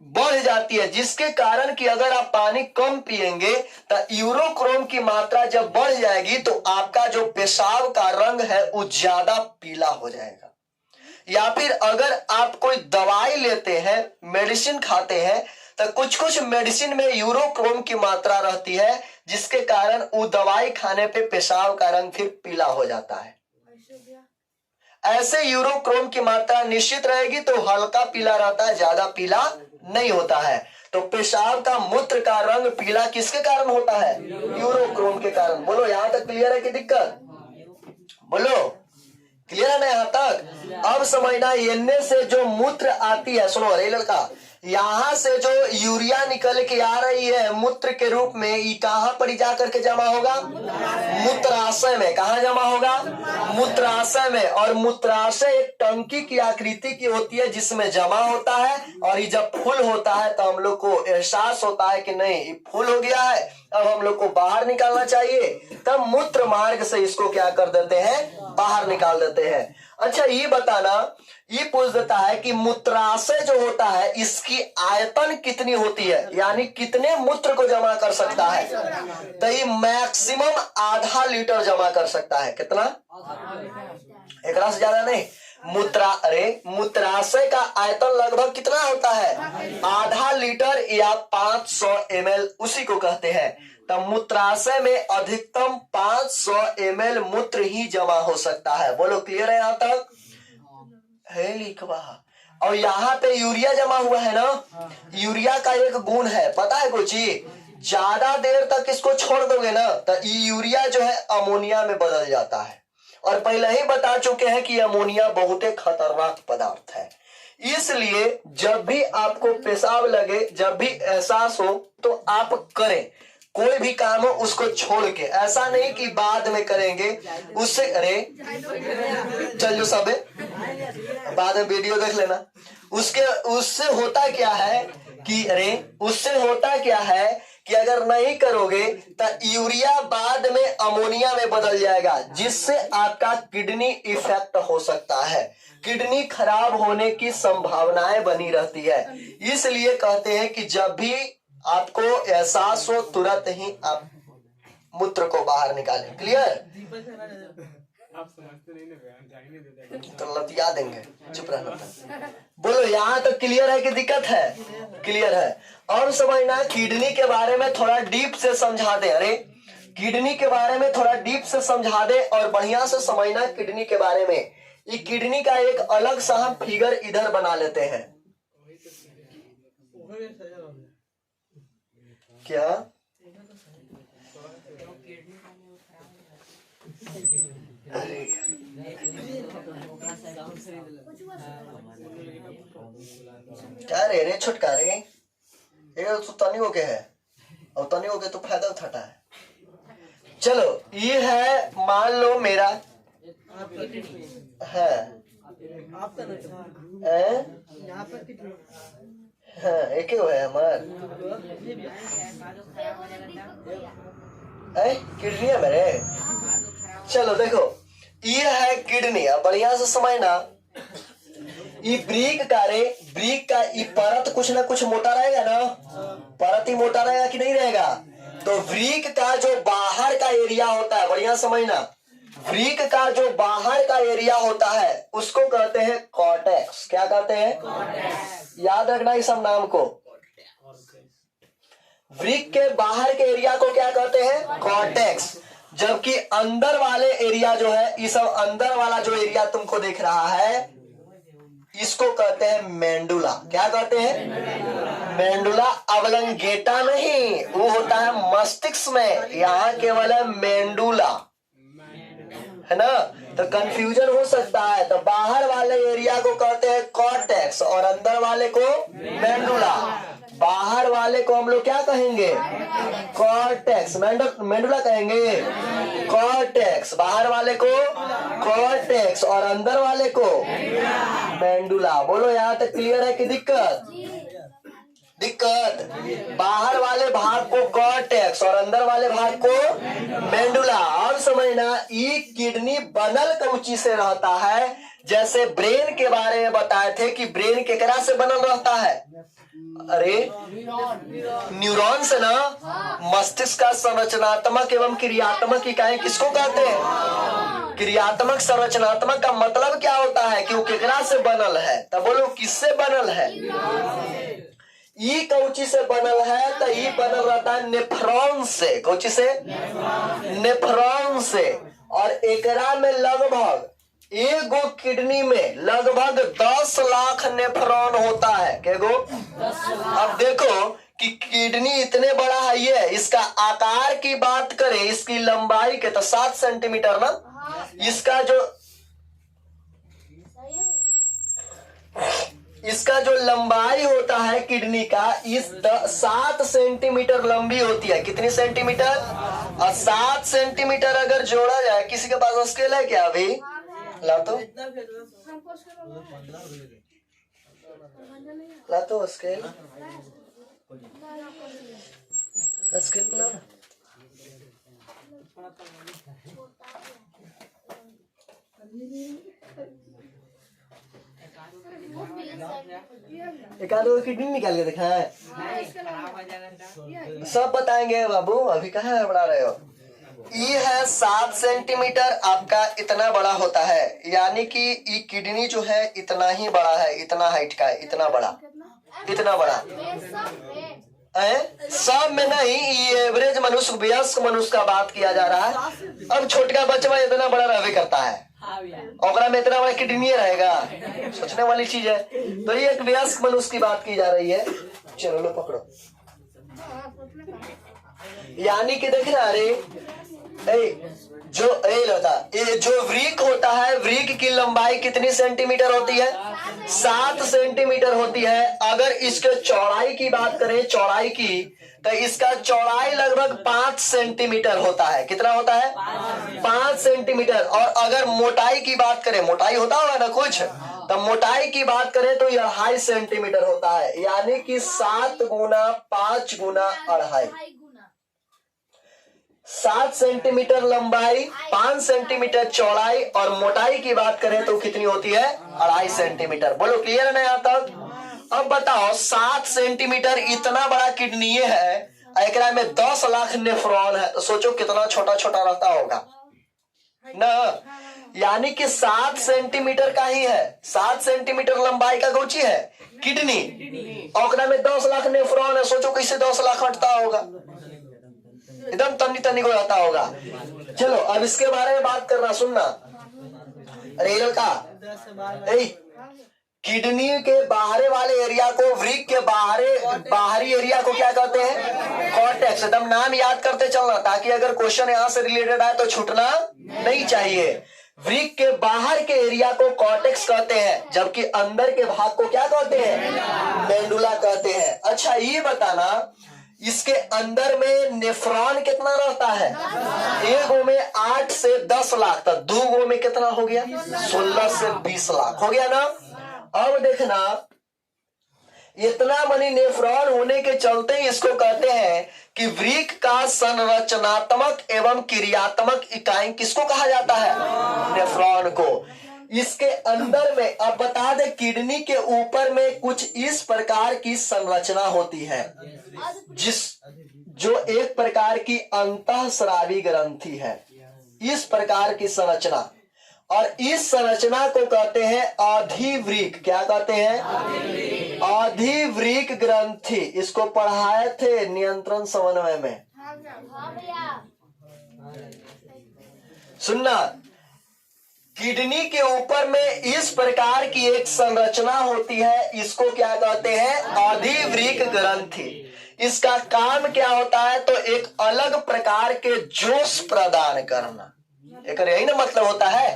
बढ़ जाती है, जिसके कारण कि अगर आप पानी कम पिएंगे तो यूरोक्रोम की मात्रा जब बढ़ जाएगी तो आपका जो पेशाब का रंग है वो ज्यादा पीला हो जाएगा। या फिर अगर आप कोई दवाई लेते हैं, मेडिसिन खाते हैं, तो कुछ मेडिसिन में यूरोक्रोम की मात्रा रहती है, जिसके कारण वो दवाई खाने पे पेशाब का रंग फिर पीला हो जाता है। ऐसे यूरोक्रोम की मात्रा निश्चित रहेगी तो हल्का पीला रहता है, ज्यादा पीला नहीं होता है। तो पेशाब का, मूत्र का रंग पीला किसके कारण होता है? यूरोक्रोम के कारण। बोलो यहां तक क्लियर है कि दिक्कत? बोलो क्लियर है ना यहां तक? अब समझना, एने से जो मूत्र आती है, सुनो रे लड़का, यहाँ से जो यूरिया निकल के आ रही है मूत्र के रूप में, ये कहाँ पर जा करके जमा होगा? मूत्राशय में। कहाँ जमा होगा? मूत्राशय में। और मूत्राशय एक टंकी की आकृति की होती है जिसमें जमा होता है, और ये जब फुल होता है तो हम लोग को एहसास होता है कि नहीं ये फुल हो गया है, अब हम लोग को बाहर निकालना चाहिए, तब मूत्र मार्ग से इसको क्या कर देते हैं? बाहर निकाल देते हैं। अच्छा ये बताना, ये पूछ देता है कि मूत्राशय जो होता है इसकी आयतन कितनी होती है, यानी कितने मूत्र को जमा कर सकता है? तो ये मैक्सिमम आधा लीटर जमा कर सकता है। कितना? एक से ज्यादा नहीं। मूत्राशय का आयतन लगभग कितना होता है? आधा लीटर या 500 ml, उसी को कहते हैं। तब मूत्राशय में अधिकतम 500 ml मूत्र ही जमा हो सकता है। बोलो क्लियर है यहाँ तक? है लिखवा। और यहाँ पे यूरिया जमा हुआ है ना, यूरिया का एक गुण है, पता है कुछ? ज्यादा देर तक इसको छोड़ दोगे ना तो यूरिया जो है अमोनिया में बदल जाता है, और पहले ही बता चुके हैं कि अमोनिया बहुत ही खतरनाक पदार्थ है। इसलिए जब भी आपको पेशाब लगे, जब भी एहसास हो, तो आप करें कोई भी काम हो उसको छोड़ के, ऐसा नहीं कि बाद में करेंगे उससे। अरे चल जो सब बाद में वीडियो देख लेना। उससे होता क्या है कि अगर नहीं करोगे तो यूरिया बाद में अमोनिया में बदल जाएगा, जिससे आपका किडनी इफेक्ट हो सकता है, किडनी खराब होने की संभावनाएं बनी रहती है। इसलिए कहते हैं कि जब भी आपको एहसास हो तुरंत ही आप मूत्र को बाहर निकालें। क्लियर? आप समझते नहीं ना, तो लतिया देंगे, चुप रहना। बोलो यहाँ तो क्लियर है कि दिक्कत है? क्लियर है। और समझना, किडनी के बारे में थोड़ा डीप से समझा दे। अरे किडनी के बारे में थोड़ा डीप से समझा दे और बढ़िया से समझना किडनी के बारे में। ये किडनी का एक अलग सा हम फिगर इधर बना लेते हैं। क्या? क्या रे छुटका रे, तो तनी हो के है और तनी हो के तो फायदा उठाता है। चलो ये है, मान लो मेरा है, हाँ एक ही है हमार किडनी है मेरे। चलो देखो ये है किडनी। अब बढ़िया से समझना, ये ब्रीक का ये परत कुछ ना कुछ मोटा रहेगा ना, परत ही मोटा रहेगा कि नहीं रहेगा? तो ब्रीक का जो बाहर का एरिया होता है, बढ़िया समझना, ब्रीक का जो बाहर का एरिया होता है उसको कहते हैं कॉर्टेक्स। क्या कहते हैं? याद रखना इस सब नाम को। ब्रीक के बाहर के एरिया को क्या कहते हैं? कॉर्टेक्स। जबकि अंदर वाले एरिया जो है, ये सब अंदर वाला जो एरिया तुमको दिख रहा है इसको कहते हैं मेंडुला। क्या कहते हैं? मेंडुला। अवलंगेटा नहीं, वो होता है मस्तिष्क में, यहाँ केवल है मेंडुला, है ना? तो कंफ्यूजन हो सकता है। तो बाहर वाले एरिया को कहते हैं कॉर्टेक्स और अंदर वाले को मेंडुला। बाहर वाले को हम लोग क्या कहेंगे? कॉर्टेक्स। मेंडुला कहेंगे कॉर्टेक्स। बाहर वाले को कॉर्टेक्स और अंदर वाले को मेंडुला। बोलो यहाँ तक क्लियर है कि दिक्कत? बाहर वाले भाग को कॉर्टेक्स और अंदर वाले भाग को मेंडुला। और समझना, ये किडनी बनल कौची से रहता है? जैसे ब्रेन के बारे में बताए थे कि ब्रेन केकरा से बनल रहता है? अरे न्यूरॉन से ना। मस्तिष्क का संरचनात्मक एवं क्रियात्मक इकाई किसको कहते हैं? क्रियात्मक। संरचनात्मक का मतलब क्या होता है कि वो केकरा से बनल है? तब बोलो किससे बनल है? ई कौची से बनल है? तो ई बनल रहता है नेफ्रॉन से। कौची से? नेफ्रॉन से। और एकरा में लगभग एगो किडनी में लगभग 10 लाख नेफ्रॉन होता है। केगो? अब देखो कि किडनी इतने बड़ा है, ये इसका आकार की बात करें, इसकी लंबाई के तो 7 सेंटीमीटर ना, इसका जो इसका जो लंबाई होता है किडनी का, इस 7 सेंटीमीटर लंबी होती है। कितनी सेंटीमीटर? और 7 सेंटीमीटर अगर जोड़ा जाए, किसी के पास स्केल है क्या अभी? ला तो हमको ला तो स्केल स्केल ला। एक आध किडनी निकाल के दिखा है, सब बताएंगे बाबू, अभी कहाँ हड़बड़ा रहे हो। ये है 7 सेंटीमीटर, आपका इतना बड़ा होता है, यानी कि ये किडनी जो है इतना ही बड़ा है, इतना हाइट का है, इतना बड़ा, इतना बड़ा सब में नहीं, ये एवरेज मनुष्य, वयस्क मनुष्य का बात किया जा रहा है। अब छोटका बच्चा इतना बड़ा रहवे करता है, ओकरा में इतना बड़ा किडनी रहेगा, सोचने वाली चीज है। तो ये एक वयस्क मनुष्य की बात की जा रही है। चलो लो पकड़ो, यानी कि देख रहा रे जो वृक्क होता है, वृक्क की लंबाई कितनी सेंटीमीटर होती है? 7 सेंटीमीटर होती है। अगर इसके चौड़ाई की बात करें, चौड़ाई की, तो इसका चौड़ाई लगभग 5 सेंटीमीटर होता है। कितना होता है? 5 सेंटीमीटर। और अगर मोटाई की बात करें, मोटाई होता होगा ना कुछ, तो मोटाई की बात करें तो यह 2.5 सेंटीमीटर होता है, यानी कि 7 गुना 5 गुना 2.5। 7 सेंटीमीटर लंबाई, 5 सेंटीमीटर चौड़ाई, और मोटाई की बात करें तो कितनी होती है? 2.5 सेंटीमीटर। बोलो क्लियर है यहाँ तक? अब बताओ, 7 सेंटीमीटर इतना बड़ा किडनी है, एकरा में 10 लाख नेफ्रॉन है, तो सोचो कितना छोटा छोटा रहता होगा ना। यानी कि 7 सेंटीमीटर का ही है, 7 सेंटीमीटर लंबाई का कौची है? किडनी। और में 10 लाख नेफ्रॉन है, सोचो कैसे 10 लाख हटता होगा, एकदम तन्नी तन्नी को रहता होगा। चलो अब इसके बारे में बात करना, सुनना। अरे का किडनी के बाहरी वाले एरिया को, वृक्क के बाहरी एरिया को क्या कहते हैं? कॉर्टेक्स। एकदम नाम याद करते चलना, ताकि अगर क्वेश्चन यहाँ से रिलेटेड आए तो छूटना नहीं चाहिए। वृक्क के बाहर के एरिया को कॉर्टेक्स कहते हैं, जबकि अंदर के भाग को क्या कहते हैं? मेंडुला कहते हैं। अच्छा ये बताना, इसके अंदर में नेफ्रॉन कितना रहता है? एक गो में 8 से 10 लाख, तो 2 गो में कितना हो गया? 16 से 20 लाख हो गया ना। अब देखना, इतना मनी नेफ्रॉन होने के चलते इसको कहते हैं कि वृक्क का संरचनात्मक एवं क्रियात्मक इकाई किसको कहा जाता है? नेफ्रॉन को। इसके अंदर में, अब बता दे, किडनी के ऊपर में कुछ इस प्रकार की संरचना होती है, जो एक प्रकार की अंतःस्रावी ग्रंथि है, इस प्रकार की संरचना। और इस संरचना को कहते हैं अधिवृक्क। क्या कहते हैं? अधिवृक्क ग्रंथि। इसको पढ़ाए थे नियंत्रण समन्वय में, सुनना। किडनी के ऊपर में इस प्रकार की एक संरचना होती है, इसको क्या कहते हैं? अधिवृक्क ग्रंथि। इसका काम क्या होता है? तो एक अलग प्रकार के जोश प्रदान करना, एक यही ना मतलब होता है,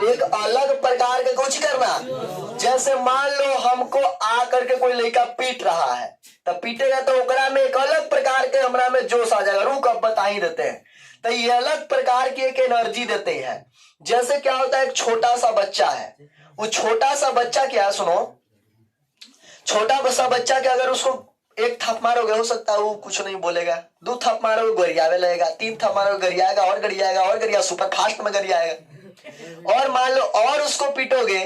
एक अलग प्रकार के कुछ करना। जैसे मान लो हमको आ करके कोई लड़का पीट रहा है, तब पीटेगा तो ओकरा में एक अलग प्रकार के हमरा में जोश आ जाएगा, रुक अब बता ही देते हैं। तो ये अलग प्रकार की एक एनर्जी देते हैं। जैसे क्या होता है, एक छोटा सा बच्चा है, वो छोटा सा बच्चा क्या, सुनो, छोटा सा बच्चा के अगर उसको एक थप मारोगे, हो सकता है वो कुछ नहीं बोलेगा, 2 थप मारोगे गरियावे लगेगा, 3 थप मारोगे गरियाएगा, और गरियाएगा, और गरिया सुपर फास्ट में गरियाएगा। और मान लो और उसको पीटोगे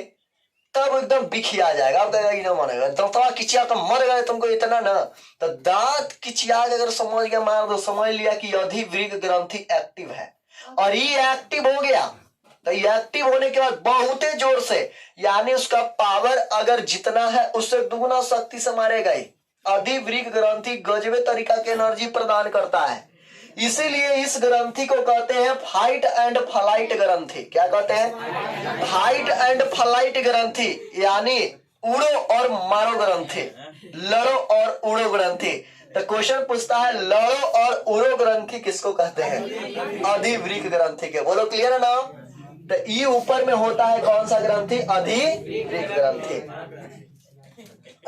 तब एकदम बिखिया जाएगा, अब कहेगा ना मानेगा, तो थोड़ा किचिया तो मर गए तुमको इतना ना। तो दांत किचिया अगर समझ गया, मार दो, समझ लिया कि अधिवृक्क ग्रंथि एक्टिव है। और ये एक्टिव हो गया, तो ये एक्टिव होने के बाद बहुत जोर से, यानी उसका पावर अगर जितना है उससे दुगुना शक्ति से मारेगा ही। अधिवृक्क ग्रंथि गजबे तरीका की एनर्जी प्रदान करता है, इसीलिए इस ग्रंथि को कहते हैं फाइट एंड फ्लाइट ग्रंथि। क्या कहते हैं? फाइट एंड फ्लाइट ग्रंथि, यानी उड़ो और मारो ग्रंथि, लड़ो और उड़ो ग्रंथि। तो क्वेश्चन पूछता है, लड़ो और उड़ो ग्रंथि किसको कहते हैं? अधिवृक्क ग्रंथि के। बोलो क्लियर है ना? तो ई ऊपर में होता है कौन सा ग्रंथि? अधिवृक्क ग्रंथि।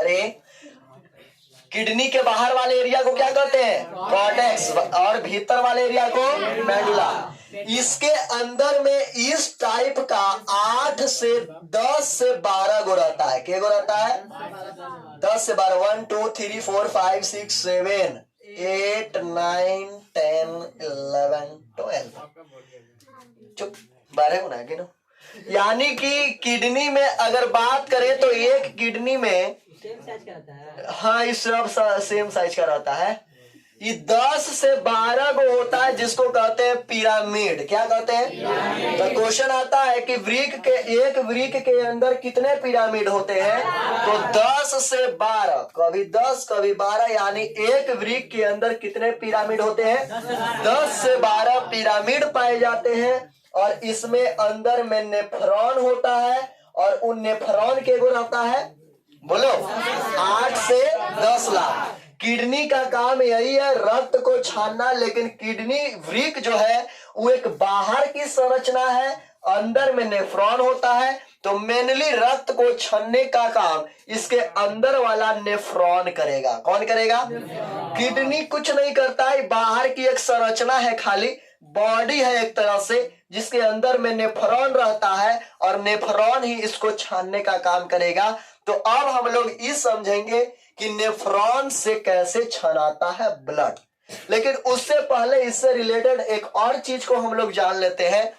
अरे किडनी के बाहर वाले एरिया को क्या कहते हैं? कॉर्टेक्स। और भीतर वाले एरिया को मेडुला। इसके अंदर में इस टाइप का 8 से 10 से 12 गो रहता है। क्या गो रहता है? 10 से 12। 1 2 3 4 5 6 7 8 9 10 11 12। चुप, 12 गुना गिनो। यानी कि किडनी में अगर बात करें तो एक किडनी में सेम साइज का रहता है। हाँ, इस सब सेम साइज का रहता है। ये 10 से 12 को होता है, जिसको कहते हैं पिरामिड। क्या कहते हैं? तो क्वेश्चन आता है कि एक वृक्क के अंदर कितने पिरामिड होते हैं? तो 10 से 12, कभी 10 कभी 12, यानी एक वृक्क के अंदर कितने पिरामिड होते हैं? 10 से 12 पिरामिड पाए जाते हैं। और इसमें अंदर में नेफ्रॉन होता है, और उन नेफ्रॉन के गुण होता है, बोलो, 8 से 10 लाख। किडनी का काम यही है, रक्त को छानना। लेकिन किडनी वृक्क जो है वो एक बाहर की संरचना है, अंदर में नेफ्रॉन होता है। तो मेनली रक्त को छानने का काम इसके अंदर वाला नेफ्रॉन करेगा। कौन करेगा? किडनी कुछ नहीं करता है, बाहर की एक संरचना है, खाली बॉडी है एक तरह से, जिसके अंदर में नेफ्रॉन रहता है, और नेफ्रॉन ही इसको छानने का काम करेगा। तो अब हम लोग ये समझेंगे कि नेफ्रॉन से कैसे छनाता है ब्लड। लेकिन उससे पहले इससे रिलेटेड एक और चीज को हम लोग जान लेते हैं।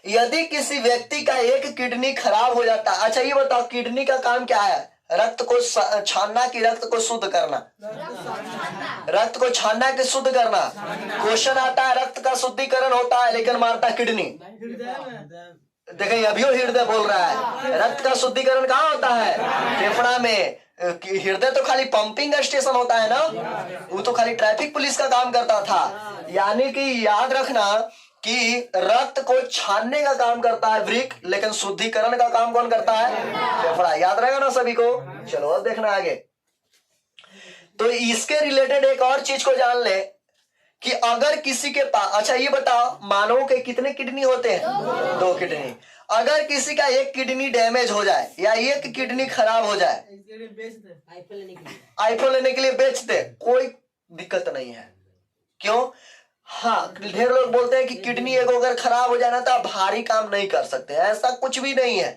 यदि किसी व्यक्ति का एक किडनी खराब हो जाता है, अच्छा ये बताओ, किडनी का काम क्या है? रक्त को छानना कि रक्त को शुद्ध करना? रक्त को छानना कि शुद्ध करना? क्वेश्चन आता है, रक्त का शुद्धिकरण होता है लेकिन मारता किडनी। देखिए अभी हृदय बोल रहा है, रक्त का शुद्धिकरण कहाँ होता है? फेफड़ा में। हृदय तो खाली पंपिंग स्टेशन होता है ना, वो तो खाली ट्रैफिक पुलिस का काम करता था। यानी कि याद रखना कि रक्त को छानने का काम करता है वृक्क, लेकिन शुद्धिकरण का काम कौन करता है? फेफड़ा। याद रहेगा ना सभी को? चलो अब देखना आगे। तो इसके रिलेटेड एक और चीज को जान ले कि अगर किसी के पास, अच्छा ये बताओ, मानव के कितने किडनी होते हैं? 2 किडनी। अगर किसी का एक किडनी डैमेज हो जाए या एक किडनी खराब हो जाए, आईफोन लेने के लिए बेच दे, कोई दिक्कत नहीं है। क्यों? हाँ, ढेर लोग बोलते हैं कि किडनी एक अगर खराब हो जाए ना तो आप भारी काम नहीं कर सकते। ऐसा कुछ भी नहीं है।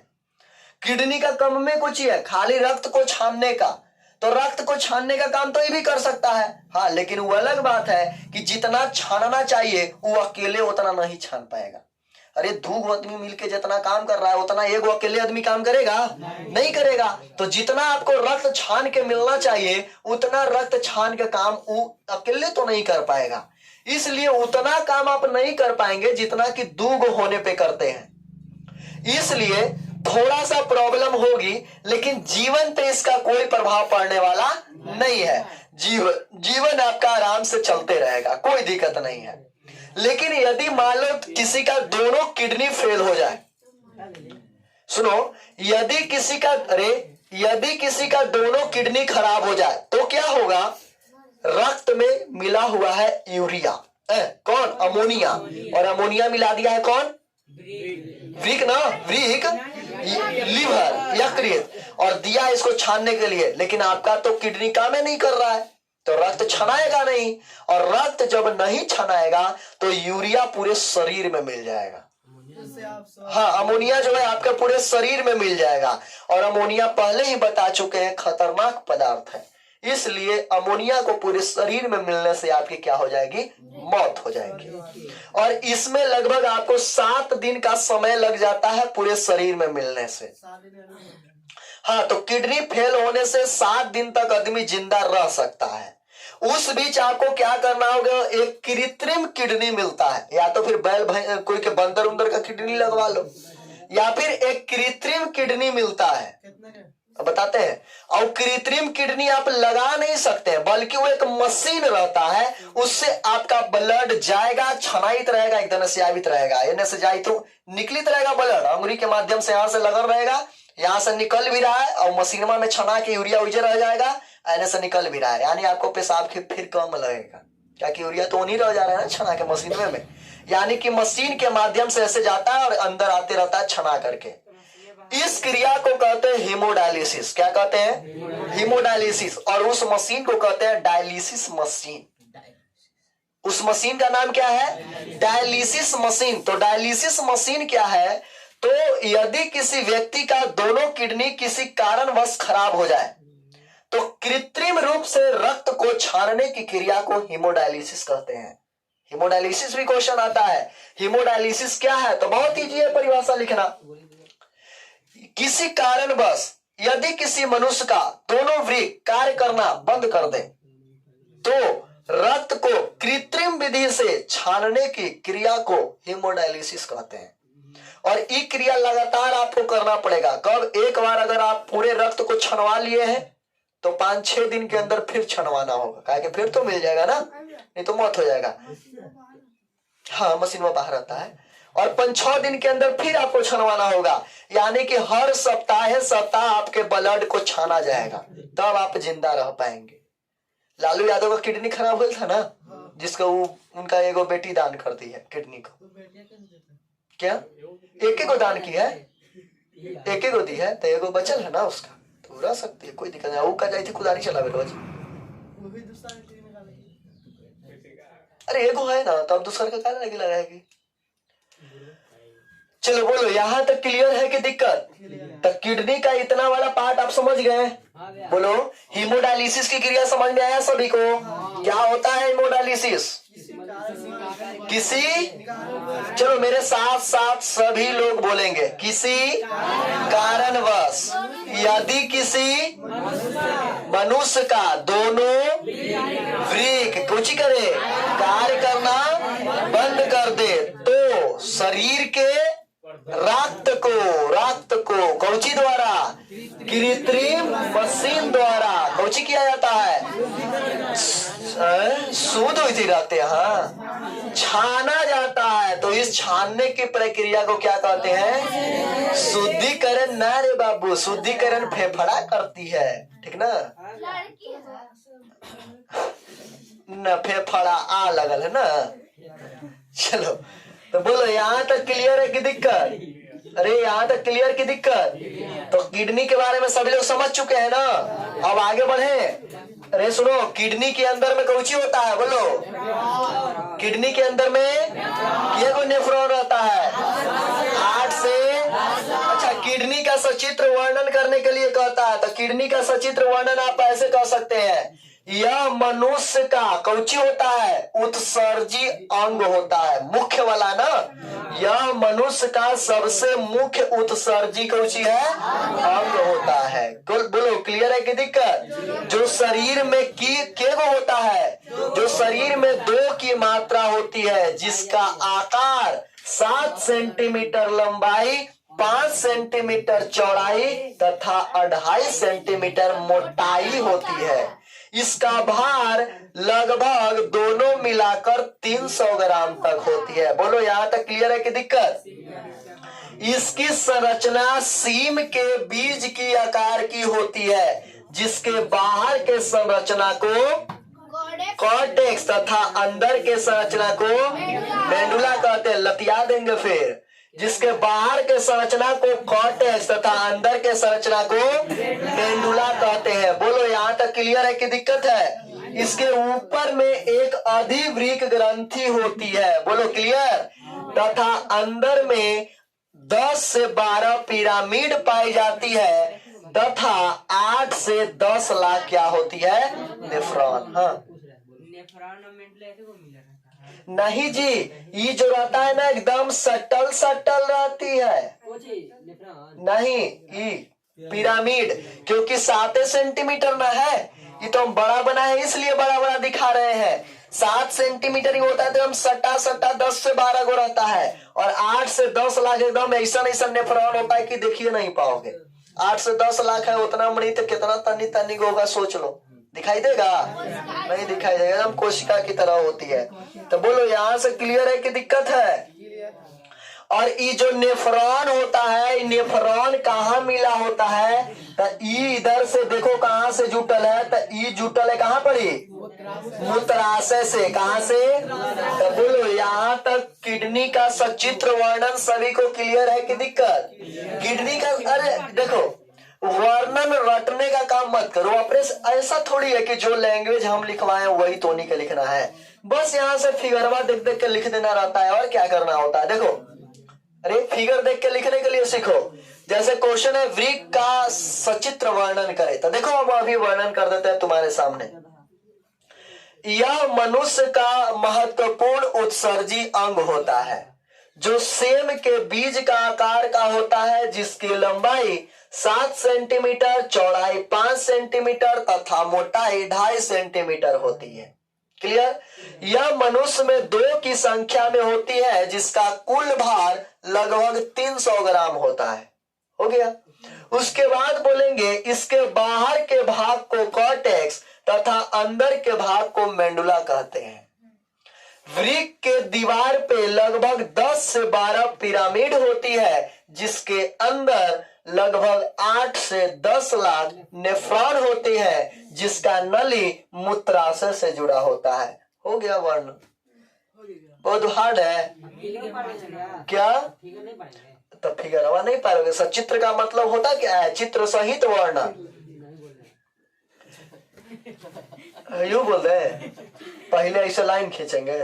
किडनी का काम में कुछ ही है, खाली रक्त को छानने का। तो रक्त को छानने का काम तो ये भी कर सकता है, हाँ, लेकिन वो अलग बात है कि जितना छानना चाहिए वो अकेले उतना नहीं छान पाएगा। अरे 2 आदमी मिलके जितना काम कर रहा है उतना एक अकेले आदमी काम करेगा? नहीं करेगा। तो जितना आपको रक्त छान के मिलना चाहिए उतना रक्त छान के काम वो अकेले तो नहीं कर पाएगा। इसलिए उतना काम आप नहीं कर पाएंगे जितना कि 2 होने पे करते हैं। इसलिए थोड़ा सा प्रॉब्लम होगी, लेकिन जीवन पे इसका कोई प्रभाव पड़ने वाला नहीं है। जीवन आपका आराम से चलते रहेगा, कोई दिक्कत नहीं है। लेकिन यदि मान लो किसी का दोनों किडनी फेल हो जाए, सुनो, यदि किसी का दोनों किडनी खराब हो जाए तो क्या होगा? रक्त में मिला हुआ है यूरिया, कौन? अमोनिया। और अमोनिया मिला दिया है कौन? वृक्क ना, वृक्क, लीवर, यकृत, और दिया इसको छानने के लिए। लेकिन आपका तो किडनी काम ही नहीं कर रहा है, तो रक्त छनाएगा नहीं। और रक्त जब नहीं छनाएगा तो यूरिया पूरे शरीर में मिल जाएगा। हाँ, अमोनिया जो है आपके पूरे शरीर में मिल जाएगा। और अमोनिया पहले ही बता चुके हैं खतरनाक पदार्थ है, इसलिए अमोनिया को पूरे शरीर में मिलने से आपकी क्या हो जाएगी? मौत हो जाएगी। और इसमें लगभग आपको 7 दिन का समय लग जाता है पूरे शरीर में मिलने से। हाँ, तो किडनी फेल होने से 7 दिन तक आदमी जिंदा रह सकता है। उस बीच आपको क्या करना होगा? एक कृत्रिम किडनी मिलता है, या तो फिर बैल कोई के बंदर उंदर का किडनी लगवा लो, या फिर एक कृत्रिम किडनी मिलता है, बताते हैं। और कृत्रिम किडनी आप लगा नहीं सकते हैं, बल्कि वो एक मशीन रहता है, उससे आपका ब्लड जाएगा, छनाइत रहेगा, एकदम स्यावित रहेगा। एने से जाए तो निकलित रहेगा ब्लड, अंगुली के माध्यम से यहाँ से लगन रहेगा, यहाँ से निकल भी रहा है, और मशीनमा में छना के यूरिया उजे रह जाएगा, एने से निकल भी रहा है। यानी आपको पेशाब फिर कम लगेगा, क्या कि यूरिया तो नहीं रह जा रहा है ना छना के मशीन में। यानी कि मशीन के माध्यम से ऐसे जाता है और अंदर आते रहता है छना करके। इस क्रिया को कहते हैं हीमोडायलिसिस। क्या कहते हैं? हीमोडायलिसिस। और उस मशीन को कहते हैं डायलिसिस मशीन। उस मशीन का नाम क्या है? Dialysis machine. तो डायलिसिस मशीन क्या है? तो यदि किसी व्यक्ति का दोनों किडनी किसी कारणवश खराब हो जाए तो कृत्रिम रूप से रक्त को छानने की क्रिया को हीमोडायलिसिस कहते हैं। हीमोडायलिसिस भी क्वेश्चन आता है, हीमोडायलिसिस क्या है? तो बहुत ईजी है परिभाषा लिखना। किसी कारणवश यदि किसी मनुष्य का दोनों वृक्क कार्य करना बंद कर दे तो रक्त को कृत्रिम विधि से छानने की क्रिया को हीमोडायलिसिस कहते हैं। और ये क्रिया लगातार आपको करना पड़ेगा। कब? एक बार अगर आप पूरे रक्त को छनवा लिए हैं तो 5-6 दिन के अंदर फिर छनवाना होगा, काहे कि फिर तो मिल जाएगा ना, नहीं तो मौत हो जाएगा। हाँ, मशीन में बाहर आता है। और 5-6 दिन के अंदर फिर आपको छनवाना होगा, यानी कि हर सप्ताह आपके ब्लड को छाना जाएगा, तब आप जिंदा रह पाएंगे। लालू यादव का किडनी खराब हुआ था ना, जिसको उनका एगो बेटी दान कर दी है किडनी को। क्या एक को दान की है? एक को दी है, तो एगो बचल है ना उसका, तो रह सकती है, कोई दिक्कत नहीं। वो का जाई थी खुदारी चलावे रोज। अरे एगो है ना, तो अब दूसरा का क्या लगी लगाएगी? चलो बोलो, यहां तक क्लियर है कि दिक्कत? तो किडनी का इतना वाला पार्ट आप समझ गए? बोलो, हीमोडायलिसिस की क्रिया समझ में आया सभी को? क्या होता है हीमोडायलिसिस? किसी, चलो मेरे साथ साथ सभी लोग बोलेंगे, किसी कारणवश यदि किसी मनुष्य का दोनों वृक्क कुछ करे कार्य करना बंद कर दे तो शरीर के रक्त को कौची द्वारा? कृत्रिम मशीन द्वारा कौची किया जाता है? शुद्ध हुई रहते हैं, हाँ, छाना जाता है। तो इस छानने की प्रक्रिया को क्या कहते हैं? शुद्धिकरण। ना रे बाबू, शुद्धिकरण फेफड़ा करती है, ठीक ना? न फेफड़ा आ लगल है ना। चलो तो बोलो, यहाँ तक क्लियर है कि दिक्कत? अरे यहाँ तक क्लियर की दिक्कत? तो किडनी के बारे में सभी लोग समझ चुके हैं ना, अब आगे बढ़े। अरे सुनो, किडनी के अंदर में कौची होता है? बोलो, किडनी के अंदर में ये नेफ्रॉन रहता है 8 से। अच्छा, किडनी का सचित्र वर्णन करने के लिए कहता है, तो किडनी का सचित्र वर्णन आप ऐसे कह सकते हैं, यह मनुष्य का कौची होता है? उत्सर्जी अंग होता है, मुख्य वाला ना। यह मनुष्य का सबसे मुख्य उत्सर्जी कौची है? अंग होता है। बोलो, क्लियर है कि दिक्कत? जो शरीर में केगो होता है? जो शरीर में 2 की मात्रा होती है, जिसका आकार 7 सेंटीमीटर लंबाई, 5 सेंटीमीटर चौड़ाई तथा 2.5 सेंटीमीटर मोटाई होती है। इसका भार लगभग दोनों मिलाकर 300 ग्राम तक होती है। बोलो, यहाँ तक क्लियर है कि दिक्कत? इसकी संरचना सीम के बीज की आकार की होती है, जिसके बाहर के संरचना को कॉर्टेक्स तथा अंदर के संरचना को मेडुला कहते हैं। लतिया देंगे फिर। जिसके बाहर के संरचना को कॉर्टेक्स तथा अंदर के संरचना को मेडुला कहते हैं। बोलो, यहाँ तक क्लियर है कि दिक्कत है? इसके ऊपर में एक अधिवृक्क ग्रंथि होती है। बोलो, क्लियर? तथा अंदर में 10 से 12 पिरामिड पाई जाती है तथा 8 से 10 लाख क्या होती है? नेफ्रॉन। हाँ, नहीं जी, ये जो रहता है ना एकदम सटल रहती है। नहीं, ये पिरामिड क्योंकि 7 सेंटीमीटर ना है, ये तो हम बड़ा बना है इसलिए बड़ा दिखा रहे हैं। 7 सेंटीमीटर ही होता है तो हम सट्टा 10 से 12 गो रहता है। और 8 से 10 लाख एकदम ऐसा नेफ्रॉन होता है कि देखिए नहीं पाओगे। 8 से 10 लाख है, उतना मणि तो कितना तनी होगा सोच लो। दिखाई देगा? नहीं दिखाई देगा, एकदम कोशिका की तरह होती है। तो बोलो, यहाँ से क्लियर है कि दिक्कत है? और ये जो नेफ्रॉन होता है, नेफ्रॉन कहाँ मिला होता है? तो ई इधर से देखो कहां से जुटल है, तो ई जुटल है कहां पर ही मूत्राशय से। कहां से? तो बोलो यहाँ तक किडनी का सचित्र वर्णन सभी को क्लियर है कि दिक्कत? किडनी का अरे देखो वर्णन रटने का काम मत करो अपने से। ऐसा थोड़ी है कि जो लैंग्वेज हम लिखवाए वही टोनी के लिखना है, बस यहाँ से फिगरवा देख देख के लिख देना रहता है और क्या करना होता है। देखो अरे फिगर देख के लिखने के लिए सीखो। जैसे क्वेश्चन है वृक्क का सचित्र वर्णन करे, तो देखो हम अभी वर्णन कर देते हैं तुम्हारे सामने। यह मनुष्य का महत्वपूर्ण उत्सर्जी अंग होता है जो सेम के बीज का आकार का होता है, जिसकी लंबाई 7 सेंटीमीटर, चौड़ाई 5 सेंटीमीटर तथा मोटाई 2.5 सेंटीमीटर होती है। क्लियर? यह मनुष्य में 2 की संख्या में होती है, जिसका कुल भार लगभग 300 ग्राम होता है। हो गया। उसके बाद बोलेंगे इसके बाहर के भाग को कॉर्टेक्स तथा अंदर के भाग को मेंडुला कहते हैं। वृक्क के दीवार पे लगभग 10 से 12 पिरामिड होती है, जिसके अंदर लगभग 8 से 10 लाख नेफ्रॉन होते हैं, जिसका नली मूत्राशय से जुड़ा होता है। हो गया वर्णन? बहुत हार्ड है क्या? तो फिगर हवा नहीं पाओगे। सचित्र का मतलब होता क्या है? चित्र सहित वर्णन। यूं बोल रहे पहले ऐसे लाइन खींचेंगे।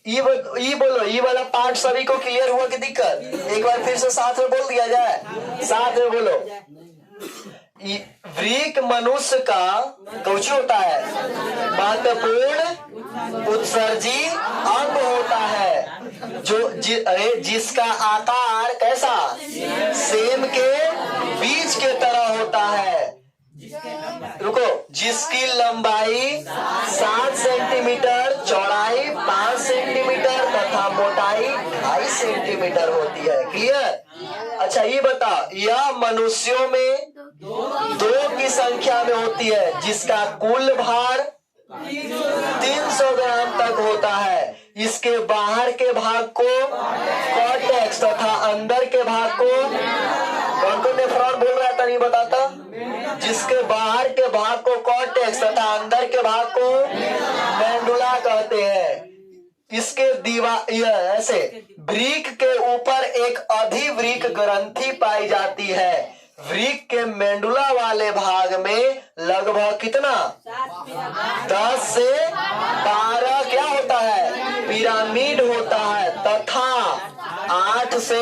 ई बोलो, ई वाला पार्ट सभी को क्लियर हुआ कि दिक्कत? एक बार फिर से साथ में बोल दिया जाए, साथ में बोलो। वृक्क मनुष्य का कौची होता है? महत्वपूर्ण उत्सर्जी अंग होता है जो जिसका आकार कैसा? सेम के बीज के तरह होता है। रुको, जिसकी लंबाई 7 सेंटीमीटर, चौड़ाई 5 सेंटीमीटर तथा मोटाई 2.5 सेंटीमीटर होती है। क्लियर? अच्छा ये बता, यह मनुष्यों में 2 की संख्या में होती है, जिसका कुल भार 300 ग्राम तक होता है। इसके बाहर के भाग को कॉर्टेक्स तथा अंदर के भाग को कौन कौन नेफ्रॉन बोल रहा था नहीं बताता? जिसके बाहर के भाग को कॉर्टेक्स तथा अंदर के भाग को मेंडुला कहते हैं। इसके दीवार ऐसे वृक्क के ऊपर एक अधिवृक्क ग्रंथि पाई जाती है। वृक्क के मेंडुला वाले भाग में लगभग कितना? 10 से 12 क्या होता है? पिरामिड होता है तथा 8 से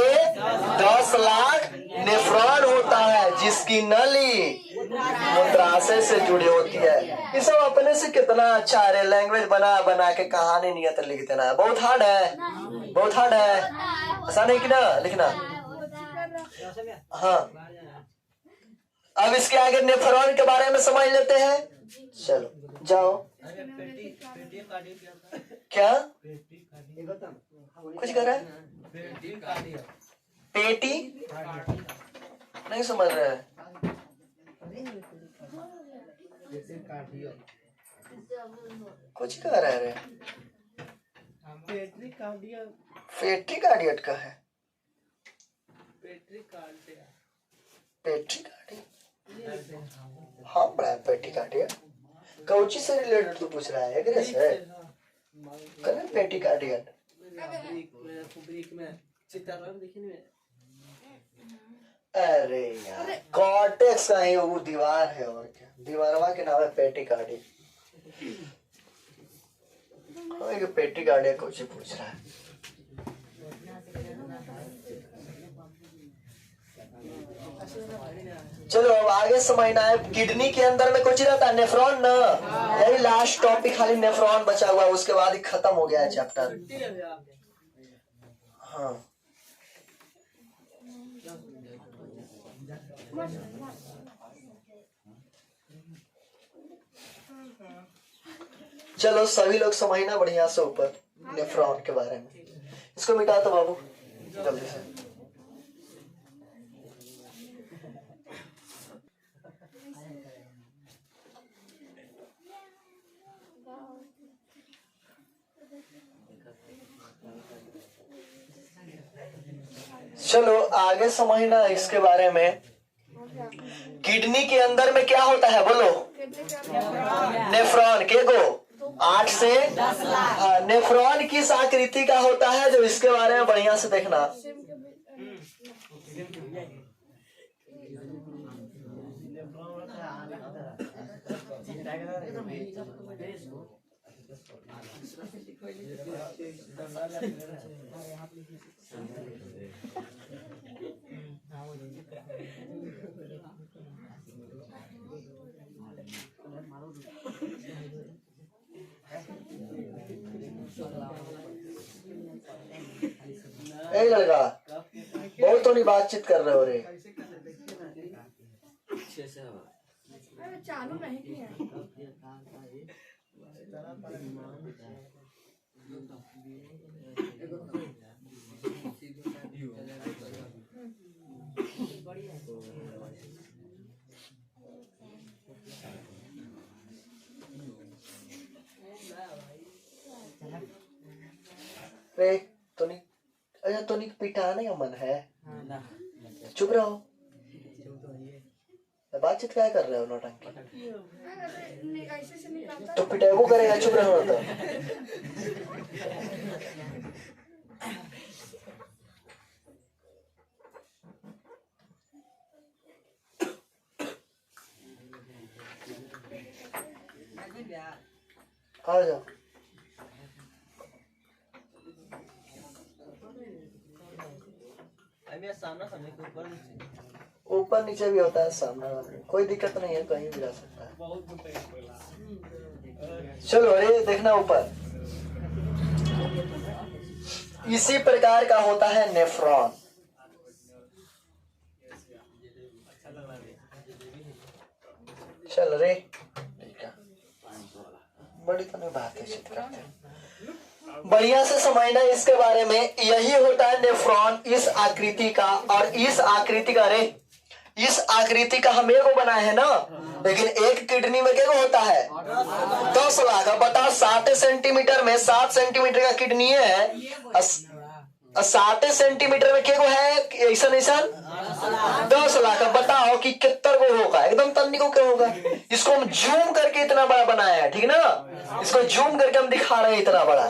10 लाख नेफ्रॉन होता है, जिसकी नली मूत्राशय से जुड़ी होती है। ये सब अपने से कितना अच्छा है, लैंग्वेज बना बना के कहानी नियत लिख देना है। बहुत हार्ड है, बहुत हार्ड है, आसान है कि ना लिखना? हाँ, अब इसके आगे नेफ्रॉन के बारे में समझ लेते हैं। चलो जाओ। क्या कुछ कर रहा है? पेटी नहीं समझ रहे हैं? कुछ कह रहे हैं? पेट्री कार्डियट का है? पेट्री कार्डियट हाँ बड़ा पेट्री कार्डियट कौची से रिलेटेड तू पूछ रहा है? एग्रेस है करें पेट्री कार्डियट। अरे यार कॉर्टेक्स का ही वो दीवार है और क्या, दीवारवा के नाम है पेट्री कार्डियट। पेट्री कार्डियट कौची पूछ रहा है? चलो अब आगे समझना है। किडनी के अंदर में कुछ रहता है नेफ्रॉन ना, यही लास्ट टॉपिक खाली नेफ्रॉन बचा हुआ है, उसके बाद ही खत्म हो गया है चैप्टर। हाँ चलो सभी लोग समझना बढ़िया से ऊपर नेफ्रॉन के बारे में। इसको मिटा दो बाबू जल्दी से। चलो आगे समझना इसके बारे में। किडनी के अंदर में क्या होता है बोलो? नेफ्रॉन के गो 8 से 10 लाख। नेफ्रॉन किस आकृति का होता है जो इसके बारे में बढ़िया से देखना। ए लड़का बहुत थोड़ी बातचीत कर रहे हो रे। अरे चालू नहीं किया। रे तोनी अच्छा तोनी पिटाने का मन है? चुप रहो। बातचीत क्या कर रहे हो नौटंकी? ऐसे से निकालता तो पिटाई करेगा, चुप रहो तो। आ जाओ। ऊपर नीचे भी होता है, सामने कोई दिक्कत नहीं है, कहीं भी जा सकता है। चलो अरे देखना ऊपर, इसी प्रकार का होता है नेफ्रॉन। चल रे बड़ी तो नहीं बात है, करते बढ़िया से समझना इसके बारे में। यही होता है नेफ्रॉन, इस आकृति का। और इस आकृति का रे इस आकृति का हम एक बनाए हैं ना, लेकिन एक किडनी में क्या होता है? 10 लाख। अब बताओ 60 सेंटीमीटर में 7 सेंटीमीटर का किडनी है, 60 सेंटीमीटर में क्या है ऐसा ऐसा 10 लाख। अब बताओ कि कितना को होगा? एकदम तन्नी को क्या होगा? इसको हम जूम करके इतना बड़ा बनाया है, ठीक ना? इसको जूम करके हम दिखा रहे हैं इतना बड़ा।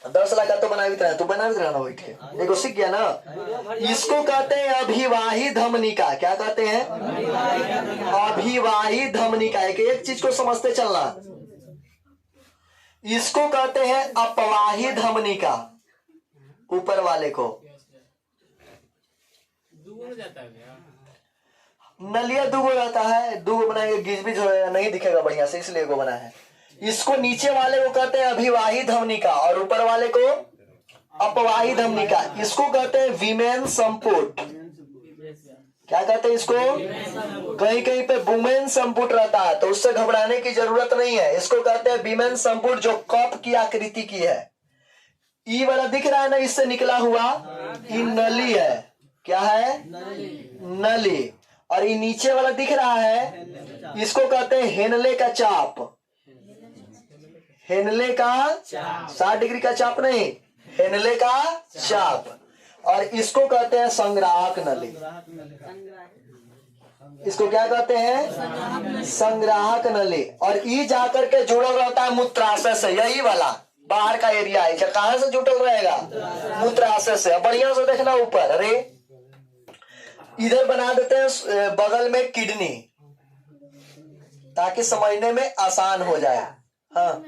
10 लाख का तो बना भी रहा है, तू बना भी रहा ना बैठ के, देखो सीख गया ना। इसको कहते हैं अभिवाही धमनिका। क्या कहते हैं? अभिवाही धमनिका। एक चीज को समझते चलना, इसको कहते हैं अपवाही धमनिका। ऊपर वाले को नलिया दुगो रहता है, दुगो बनाएंगे गिजबिज होगा, नहीं दिखेगा बढ़िया से, इसलिए को बना है। इसको नीचे वाले को कहते हैं अभिवाही धमनिका और ऊपर वाले को अपवाही धमनिका। इसको कहते हैं विमेन संपुट। क्या कहते हैं इसको? कहीं कहीं पे वुमेन संपुट रहता है, तो उससे घबराने की जरूरत नहीं है। इसको कहते हैं विमेन संपुट, जो कप की आकृति की है। ई वाला दिख रहा है ना, इससे निकला हुआ ये नली है। क्या है? नली। और ये नीचे वाला दिख रहा है, इसको कहते हैं हेनले का चाप। हेनले का 60 डिग्री का चाप नहीं, हेनले का चाप। और इसको कहते हैं संग्राहक नली। इसको क्या कहते हैं? संग्राहक नली। और ई जाकर के जुड़ा रहता है मूत्राशय से। यही वाला बाहर का एरिया है, कहां से जुटल रहेगा? मूत्राशय से। बढ़िया से देखना ऊपर। अरे इधर बना देते हैं बगल में किडनी, ताकि समझने में आसान हो जाए। हाँ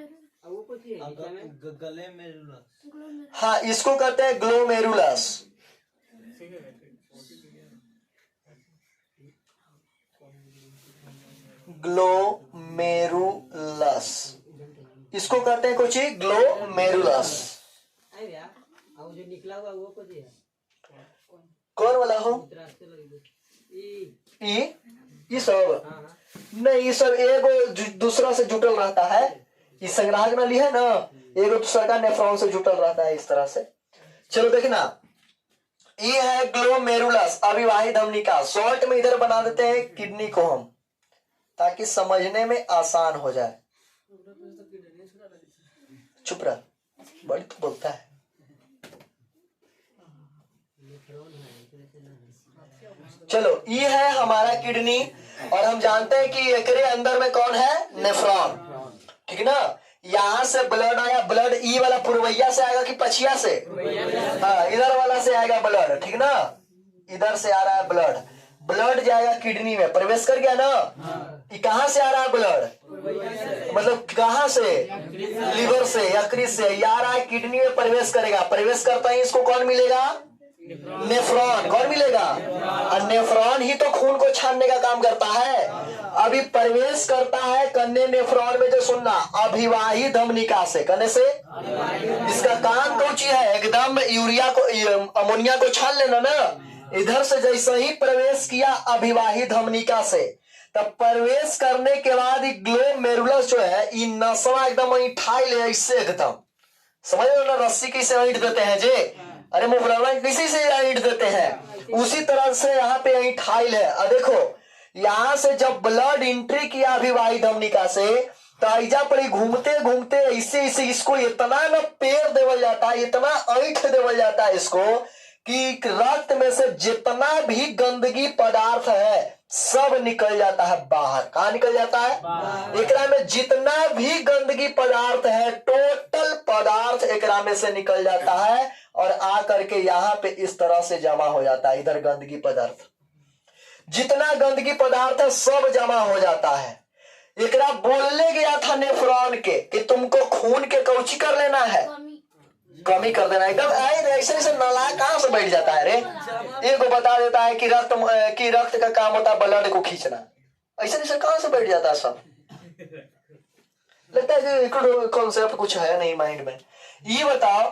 हाँ, इसको कहते हैं ग्लोमेरुलस। ग्लोमेरुलस इसको कहते हैं कुछ ग्लोमेरुलस। जो निकला हुआ वो कुछ है। कौन वाला हो? ये सब नहीं, ये सब एक दूसरा से जुटल रहता है। ये संग्राहक नली है ना, एक दूसरा का नेफ्रॉन से जुटल रहता है इस तरह से। चलो देखना, ये है ग्लोमेरुलस, अभिवाही धमनिका। शॉर्ट में इधर बना देते हैं किडनी को हम, ताकि समझने में आसान हो जाए। चुप रह, बड़ी तो बोलता है। चलो ये है हमारा किडनी, और हम जानते हैं कि एकरे अंदर में कौन है, नेफ्रॉन, ठीक ना। यहाँ से ब्लड आया, ब्लड ई वाला पुरवैया से आएगा कि पछिया से, हाँ इधर वाला से आएगा ब्लड, ठीक ना, इधर से आ रहा है ब्लड, ब्लड जाएगा किडनी में, प्रवेश कर गया ना। ये कहाँ से आ रहा है ब्लड, मतलब कहाँ से, लीवर से, यकृत से, ये आ रहा है किडनी में, प्रवेश करेगा, प्रवेश करता है इसको कौन मिलेगा, नेफ्रॉन, कौन मिलेगा, और नेफ्रॉन ही तो खून को छानने का काम करता है। अभी प्रवेश करता है कन्ने नेफ्रॉन में, जो सुनना, अभिवाही धमनिका से, कन्ने से, इसका काम कौची है, एकदम यूरिया को, अमोनिया को छान लेना ना। इधर से जैसे ही प्रवेश किया अभिवाही धमनिका से, तब प्रवेश करने के बाद ग्लोमेरुलस जो है, ये नसवा एकदम ठाई ले ऐसे, एकदम समझ लो ना, रस्सी कैसे ईंट देते हैं जे, अरे मुफरवा किसी से ईंट देते हैं, उसी तरह से यहाँ पे ईंट ठाइल है। और देखो यहाँ से जब ब्लड एंट्री किया अभिवाही धमनिका से, तो ऐजा पर घूमते घूमते ऐसे ऐसे इसको इतना न पेड़ देवल जाता है, इतना ऐंठ देवल जाता है इसको, कि रक्त में से जितना भी गंदगी पदार्थ है सब निकल जाता है बाहर। कहाँ निकल जाता है, एकरा में जितना भी गंदगी पदार्थ है, टोटल पदार्थ एकरा में से निकल जाता है, और आ करके यहाँ पे इस तरह से जमा हो जाता है। इधर गंदगी पदार्थ, जितना गंदगी पदार्थ है सब जमा हो जाता है। एकरा बोलने गया था नेफ्रॉन के कि तुमको खून के कौची कर लेना है, कमी कर देना। एकदम ऐसे ऐसे नाला कहाँ से बैठ जाता है रे, एक को बता देता है कि रक्त का काम होता है ब्लड को खींचना, ऐसे ऐसे कहाँ से बैठ जाता है सब। लगता है कि कॉन्सेप्ट कुछ है नहीं माइंड में। ये बताओ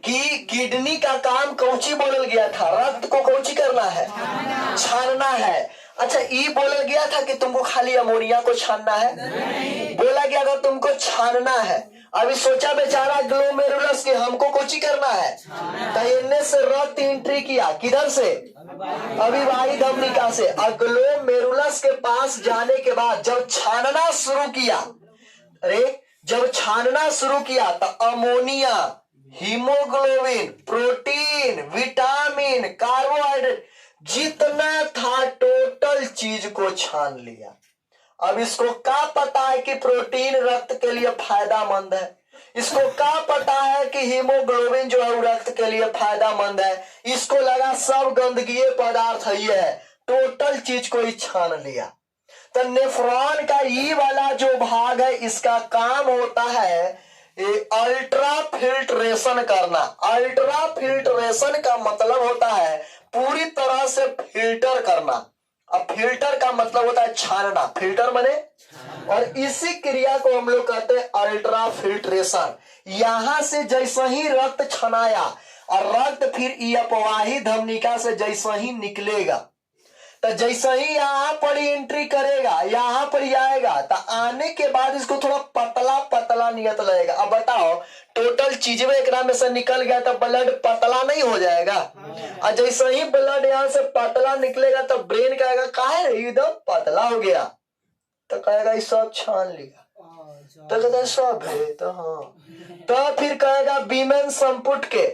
कि किडनी का काम कौची बोलल गया था, रक्त को कौची करना है, छानना है। अच्छा ये बोला गया था कि तुमको खाली अमोनिया को छानना है, बोला गया था तुमको छानना है। अभी सोचा बेचारा ग्लोमेरुलस के हमको कोची करना है, तो से रक्त एंट्री किया किधर से, अभिवाही धमनिका से, और ग्लोमेरुलस के पास जाने के बाद जब छानना शुरू किया, अरे जब छानना शुरू किया तो ammonia, haemoglobin, protein, vitamin, carbohydrate जितना था टोटल चीज को छान लिया। अब इसको क्या पता है कि प्रोटीन रक्त के लिए फायदामंद है, इसको क्या पता है कि हीमोग्लोबिन जो है रक्त के लिए फायदामंद है, इसको लगा सब गंदगी पदार्थ है, ये है टोटल चीज को ही छान लिया। तो नेफ्रॉन का ये वाला जो भाग है, इसका काम होता है अल्ट्रा फिल्ट्रेशन करना। अल्ट्रा फिल्ट्रेशन का मतलब होता है पूरी तरह से फिल्टर करना। अब फिल्टर का मतलब होता है छानना, फिल्टर माने, और इसी क्रिया को हम लोग कहते हैं अल्ट्रा फिल्ट्रेशन। यहां से जैसे ही रक्त छनाया और रक्त फिर अपवाही धमनिका से जैसे ही निकलेगा, तो जैसे ही यहाँ पर एंट्री करेगा, यहाँ पर आएगा, तो आने के बाद इसको थोड़ा पतला पतला नियत लगेगा। अब बताओ टोटल चीजें एकरा में से निकल गया तो ब्लड पतला नहीं हो जाएगा, और जैसे ही ब्लड यहाँ से पतला निकलेगा तो ब्रेन कहेगा काहे एकदम पतला हो गया, तो कहेगा ये सब छान लिया, तो कहता सब है, तो हाँ, तो फिर कहेगा बीमेन संपुट के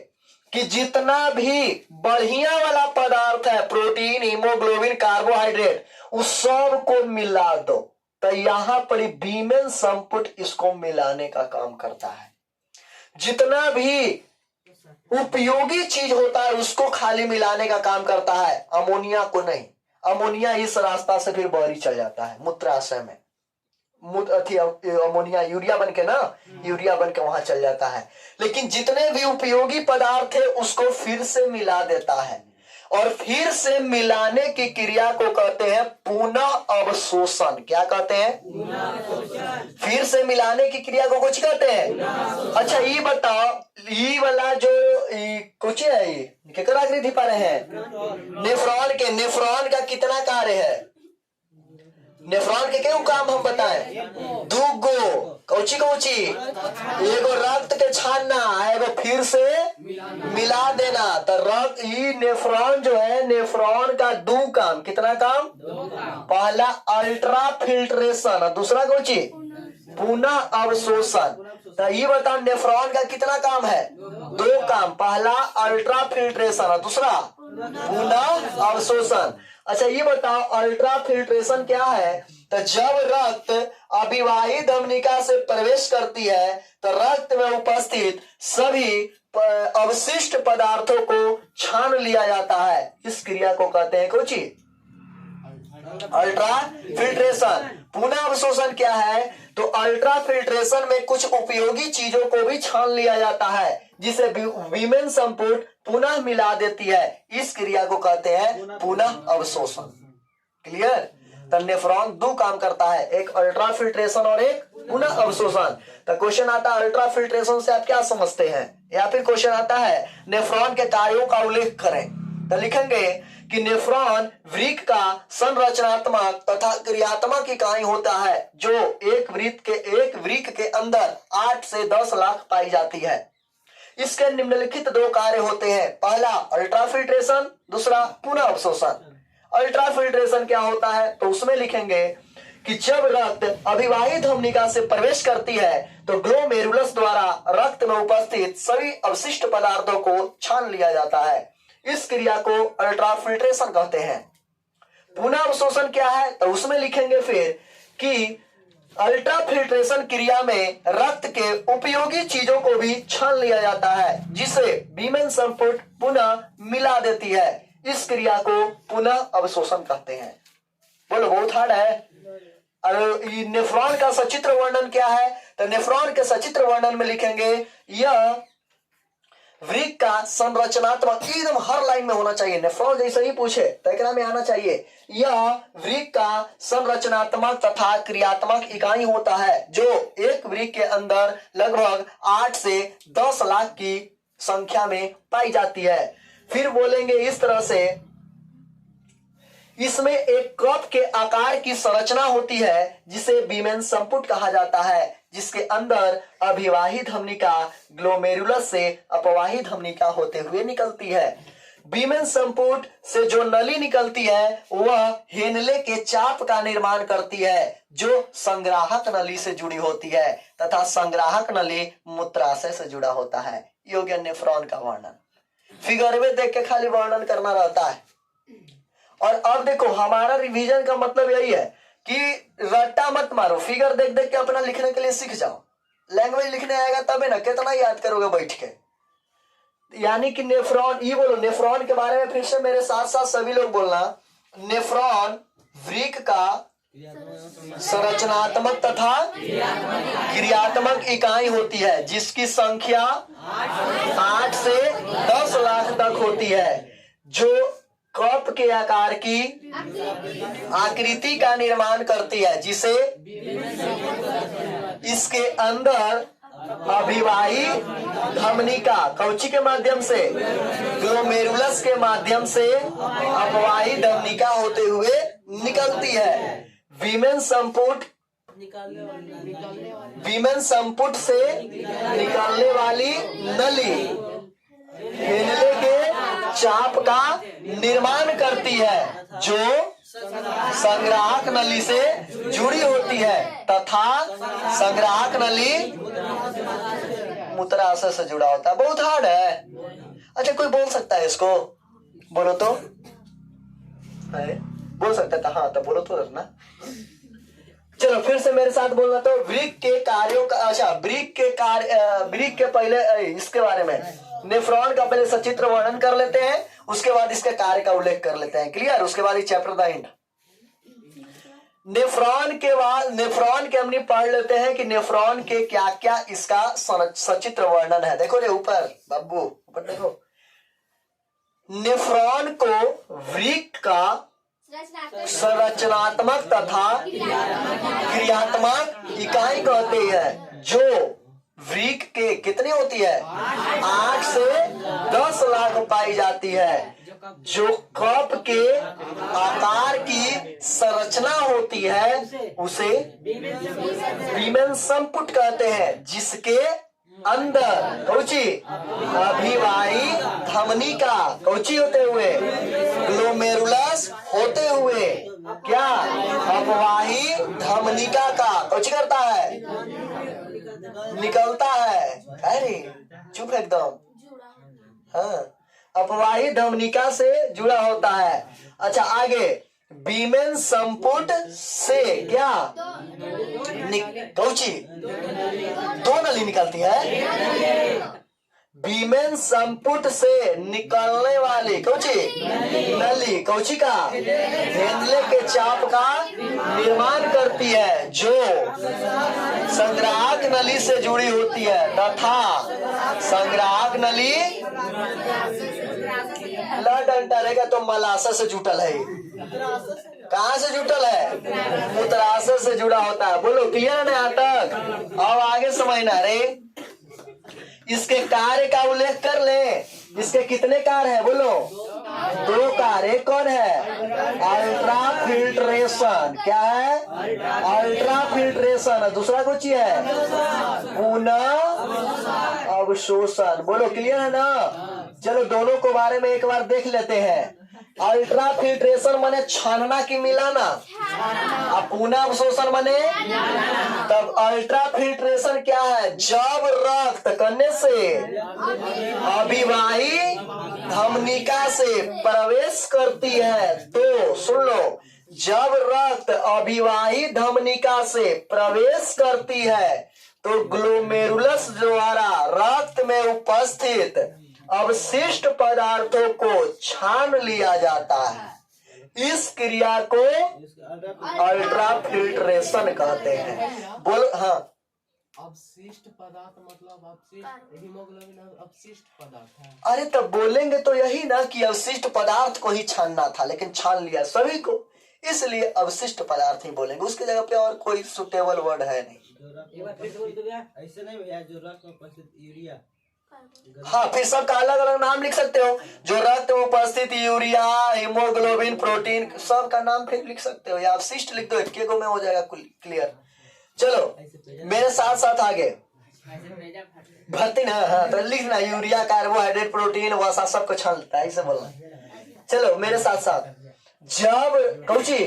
कि जितना भी बढ़िया वाला पदार्थ है, प्रोटीन, हीमोग्लोबिन, कार्बोहाइड्रेट, उस सब को मिला दो। तो यहाँ पर बीमेन संपुट इसको मिलाने का काम करता है। जितना भी उपयोगी चीज होता है उसको खाली मिलाने का काम करता है, अमोनिया को नहीं। अमोनिया इस रास्ता से फिर बाहरी चल जाता है मूत्राशय में, अमोनिया यूरिया बन के ना, यूरिया बन के वहां चल जाता है। लेकिन जितने भी उपयोगी पदार्थ है उसको फिर से मिला देता है, और फिर से मिलाने की क्रिया को कहते हैं पुनः अवशोषण। क्या कहते हैं, फिर से मिलाने की क्रिया को कुछ कहते हैं। अच्छा ये बताओ, ये वाला जो कुछ है, ये क्या आकृति पा रहे हैं, नेफ्रॉन के, नेफ्रॉन का कितना कार्य है, नेफ्रॉन के क्यों काम हम बताएं, दूगो कौची कौची, एगो रक्त के छानना, एगो फिर से मिला देना। तो रक्त ये नेफ्रॉन जो है, नेफ्रॉन का दो काम, कितना काम, पहला अल्ट्रा फिल्ट्रेशन और दूसरा कौची पुनः अवशोषण। तो ये बताओ नेफ्रॉन का कितना काम है, दो काम, पहला अल्ट्रा फिल्ट्रेशन और दूसरा पुनः अवशोषण। अच्छा ये बताओ अल्ट्रा फिल्ट्रेशन क्या है? तो जब रक्त अविवाही धमनिका से प्रवेश करती है तो रक्त में उपस्थित सभी अवशिष्ट पदार्थों को छान लिया जाता है। इस क्रिया को कहते हैं कोची अल्ट्रा फिल्ट्रेशन। पुनः अवशोषण क्या है? तो अल्ट्रा फिल्ट्रेशन में कुछ उपयोगी चीजों को भी छान लिया जाता है जिसे वीमेन संपुट पुनः मिला देती है। इस क्रिया को कहते हैं पुनः अवशोषण। क्लियर? तो नेफ्रॉन दो काम करता है, एक अल्ट्रा फिल्ट्रेशन और एक पुनः अवशोषण। तो क्वेश्चन आता है अल्ट्रा फिल्ट्रेशन से आप क्या समझते हैं, या फिर क्वेश्चन आता है नेफ्रॉन के कार्यों का उल्लेख करें। तो लिखेंगे कि नेफ्रॉन वृक्क का संरचनात्मक तथा क्रियात्मक इकाई होता है जो एक वृक्क के अंदर 8 से 10 लाख पाई जाती है। इसके निम्नलिखित दो कार्य होते हैं, पहला अल्ट्रा फिल्ट्रेशन, दूसरा पुनः अवशोषण। अल्ट्रा फिल्ट्रेशन क्या होता है? तो उसमें लिखेंगे कि जब रक्त अविवाही धमनिका से प्रवेश करती है तो ग्लोमेरुलस द्वारा रक्त में उपस्थित सभी अवशिष्ट पदार्थों को छान लिया जाता है। इस क्रिया को अल्ट्रा फिल्ट्रेशन कहते हैं। पुनः अवशोषण क्या है? तो उसमें लिखेंगे फिर कि अल्ट्रा फिल्ट्रेशन क्रिया में रक्त के उपयोगी चीजों को भी छान लिया जाता है जिसे वीमेन संपुट पुनः मिला देती है। इस क्रिया को पुनः अवशोषण कहते हैं। बोलो बहुत हार्ड है। और नेफ्रॉन का सचित्र वर्णन क्या है? तो नेफ्रॉन के सचित्र वर्णन में लिखेंगे यह वृक्क का संरचनात्मक, एकदम हर लाइन में होना चाहिए, नेफ्रॉन जैसे ही पूछे तो एकरा में आना चाहिए। यह वृक्क का संरचनात्मक तथा क्रियात्मक इकाई होता है जो एक वृक्क के अंदर लगभग 8 से 10 लाख की संख्या में पाई जाती है। फिर बोलेंगे इस तरह से, इसमें एक कप के आकार की संरचना होती है जिसे वीमेन संपुट कहा जाता है, जिसके अंदर अविवाही धमनिका ग्लोमेरुलस से अपवाही धमनिका होते हुए निकलती है। वीमेन संपुट से जो नली निकलती है वह हेनले के चाप का निर्माण करती है जो संग्राहक नली से जुड़ी होती है तथा संग्राहक नली मूत्राशय से जुड़ा होता है। ये हो गया नेफ्रॉन का वर्णन। फिगर में देख के खाली वर्णन करना रहता है। और अब देखो हमारा रिवीजन का मतलब यही है कि रट्टा मत मारो, फिगर देख देख के अपना लिखने के लिए सीख जाओ। लैंग्वेज लिखने आएगा तबे ना, कितना याद करोगे बैठ के। यानी कि नेफ्रॉन, ये बोलो नेफ्रॉन के बारे में फिर से मेरे साथ साथ सभी लोग बोलना। नेफ्रॉन वृक्क का संरचनात्मक तथा क्रियात्मक इकाई होती है जिसकी संख्या 8 से 10 लाख तक होती है, जो कप के आकार की आकृति का निर्माण करती है, जिसे इसके अंदर अविवाही धमनिका कौची के माध्यम से, ग्लोमेरुलस के माध्यम से अपवाही धमनिका होते हुए निकलती है। वीमेन संपुट से निकलने वाली नली हेनले के चाप का निर्माण करती है जो संग्राहक नली से जुड़ी होती है तथा संग्राहक नली मूत्राशय से जुड़ा होता है। बहुत हार्ड है। अच्छा कोई बोल सकता है इसको? बोलो तो। बोल सकता था? हाँ तो बोलो तो ना। चलो फिर से मेरे साथ बोलना। तो वृक्क के कार्यों का, अच्छा वृक्क के पहले इसके बारे में नेफ्रॉन का पहले सचित्र वर्णन कर लेते हैं, उसके बाद इसके कार्य का उल्लेख कर लेते हैं। क्लियर? उसके बाद ये चैप्टर द एंड। नेफ्रॉन के हमने पढ़ लेते हैं कि नेफ्रॉन के क्या क्या इसका सचित्र वर्णन है। देखो रे ऊपर बाबू, ऊपर देखो। नेफ्रॉन को वृक्क का संरचनात्मक तथा क्रियात्मक इकाई कहते हैं जो वृक्क के कितनी होती है? 8 से 10 लाख पाई जाती है, जो कप के आकार की संरचना होती है उसे वीमेन संपुट कहते हैं, जिसके अंदर कौची अविवाही धमनिका कौची होते हुए ग्लोमेरुलस होते हुए क्या अपवाही धमनिका का कौची करता है? निकलता है। अरे चुप एकदम। हाँ अपवाही धमनिका से जुड़ा होता है। अच्छा आगे, बीमेन संपुट से क्या कौची दो नली निकलती है। बीमेन संपुट से निकलने वाली कौची नली कौची का धेंधले के चाप का निर्माण करती है, जो संग्राहक नली से जुड़ी होती है तथा संग्राहक नली डंटरेगा तो मलाशय से जुटल है। कहाँ से जुटल है? मूत्राशय से जुड़ा होता है। बोलो क्लियर है नाटक? अब आगे समझना रे। इसके कार्य का उल्लेख कर ले। इसके कितने कार्य है? बोलो दो कार्य। एक कौन है? Ultra filtration. क्या है? Ultra filtration. दूसरा कुछ है पुनः अवशोषण। बोलो क्लियर है ना? चलो दोनों को बारे में एक बार देख लेते हैं। अल्ट्रा फिल्ट्रेशन माने छानना की मिलाना, और पुनः अवशोषण माने तब अल्ट्रा फिल्ट्रेशन क्या है? जब रक्त करने से अभिवाही धमनिका से प्रवेश करती है तो सुन लो, जब रक्त अभिवाही धमनिका से प्रवेश करती है तो ग्लोमेरुलस द्वारा रक्त में उपस्थित अवशिष्ट पदार्थों को छान लिया जाता है। इस क्रिया को अल्ट्रा फिल्ट्रेशन कहते हैं। बोलो हाँ। अवशिष्ट पदार्थ मतलब अवशिष्ट हीमोग्लोबिन अवशिष्ट पदार्थ है। अरे तब बोलेंगे तो यही ना कि अवशिष्ट पदार्थ को ही छानना था, लेकिन छान लिया सभी को, इसलिए अवशिष्ट पदार्थ ही बोलेंगे। उसकी जगह पे और कोई सुटेबल वर्ड है नहीं। ऐसे नहीं भैया, जो रक्त में उपस्थित यूरिया। हाँ, फिर सबका अलग अलग नाम लिख सकते हो। जो रक्त में उपस्थित यूरिया, हीमोग्लोबिन, प्रोटीन, सबका नाम फिर लिख सकते हो, या अवशिष्ट लिख दो, एक में हो जाएगा क्लियर। चलो मेरे साथ साथ आगे भर्ती ना। हाँ तो लिखना यूरिया, कार्बोहाइड्रेट, प्रोटीन, वसा सबको छान लेता है, ऐसे बोलना। चलो मेरे साथ साथ, जब कौची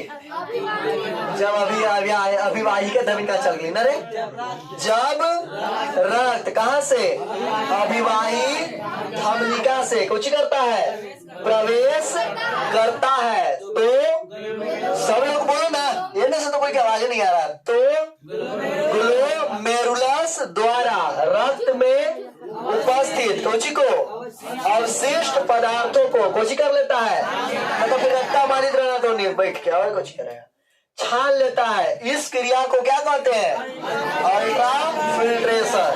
जब अभिवाही का धमनिका चल गई ना रे, जब रक्त कहाँ से? अभिवाही धमनिका से कौची करता है? प्रवेश करता है तो सब लोग बोलो ना, ये से तो कोई की आवाज नहीं आ रहा। तो ग्लोमेरुलस द्वारा रक्त में उपस्थित कोची को अवशिष्ट पदार्थों को कोची कर लेता है, मतलब फिर रट्टा मारी रहना तो नहीं बैठ के और कोची करेगा, छान लेता है। इस क्रिया को क्या कहते हैं? Ultra filtration.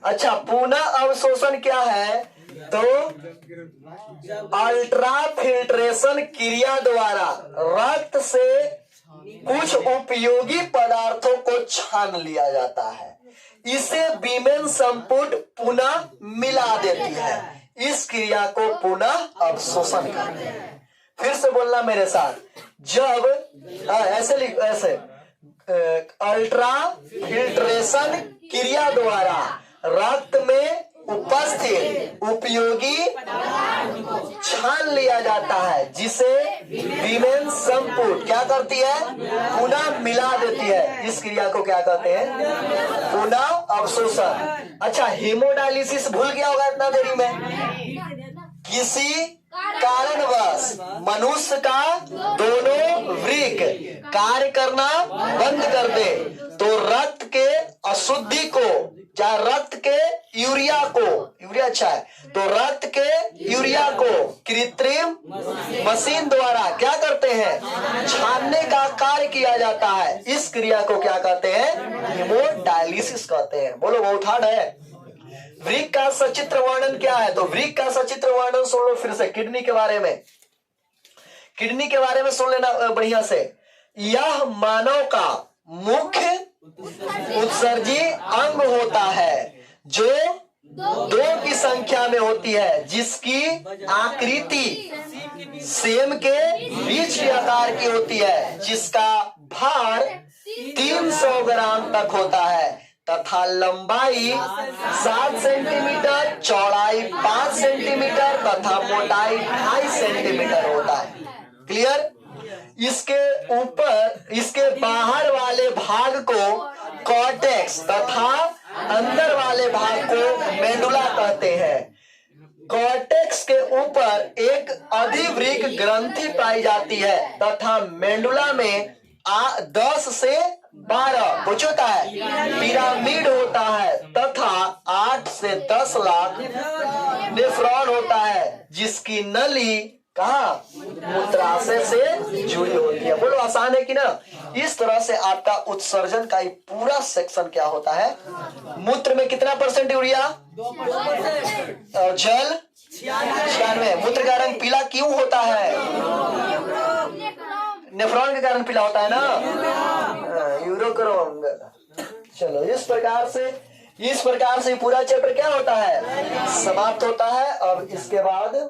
अच्छा पुनः अवशोषण क्या है? तो अल्ट्रा फिल्ट्रेशन क्रिया द्वारा रक्त से कुछ उपयोगी पदार्थों को छान लिया जाता है। इसे बीमेन संपुट पुनः मिला देती है। इस क्रिया को पुनः अवशोषण कहते हैं। फिर से बोलना मेरे साथ, जब ऐसे लिख, ऐसे अल्ट्रा फिल्ट्रेशन क्रिया द्वारा रक्त में उपस्थित उपयोगी छान लिया जाता है, जिसे बीमेन संपुट क्या करती है? पुनः मिला देती है। इस क्रिया को क्या कहते हैं? पुनः अवशोषण। अच्छा हीमोडायलिसिस भूल गया होगा इतना देरी में। किसी कारणवश मनुष्य का दोनों वृक्क कार्य करना बंद कर दे तो रक्त के अशुद्धि को, चाहे रक्त के यूरिया को, यूरिया अच्छा है, तो रक्त के यूरिया को कृत्रिम मशीन द्वारा क्या करते हैं? छानने का कार्य किया जाता है। इस क्रिया को क्या कहते हैं? हीमोडायलिसिस कहते हैं। बोलो बहुत हार्ड है। वृक्क का सचित्र वर्णन क्या है? तो वृक्क का सचित्र वर्णन सुन लो फिर से। किडनी के बारे में, किडनी के बारे में सुन लेना बढ़िया से। यह मानव का मुख्य उत्सर्जी अंग होता है जो 2 की संख्या में होती है, जिसकी आकृति सेम के बीच के आकार की होती है, जिसका भार 300 ग्राम तक होता है तथा लंबाई 7 सेंटीमीटर, चौड़ाई 5 सेंटीमीटर तथा मोटाई 2.5 सेंटीमीटर होता है। क्लियर? इसके ऊपर, इसके बाहर वाले भाग को कॉर्टेक्स तथा अंदर वाले भाग को मेडुला कहते हैं। कॉर्टेक्स के ऊपर एक अधिवृक्क ग्रंथि पाई जाती है तथा मेंडुला में 10 से 12 कुछ होता है, पिरामिड होता है तथा 8 से 10 लाख नेफ्रॉन होता है, जिसकी नली कहा मूत्राशय से जुड़ी होती है। बोलो आसान है कि ना। इस तरह से आपका उत्सर्जन का ये पूरा सेक्शन क्या होता है। मूत्र में कितना % यूरिया 2%। और जल 96। मूत्र का रंग पीला क्यों होता है? नेफ्रॉन के कारण पीला होता है ना, यूरोक्रोम। चलो इस प्रकार से पूरा चैप्टर क्या होता है, समाप्त होता है। अब इसके बाद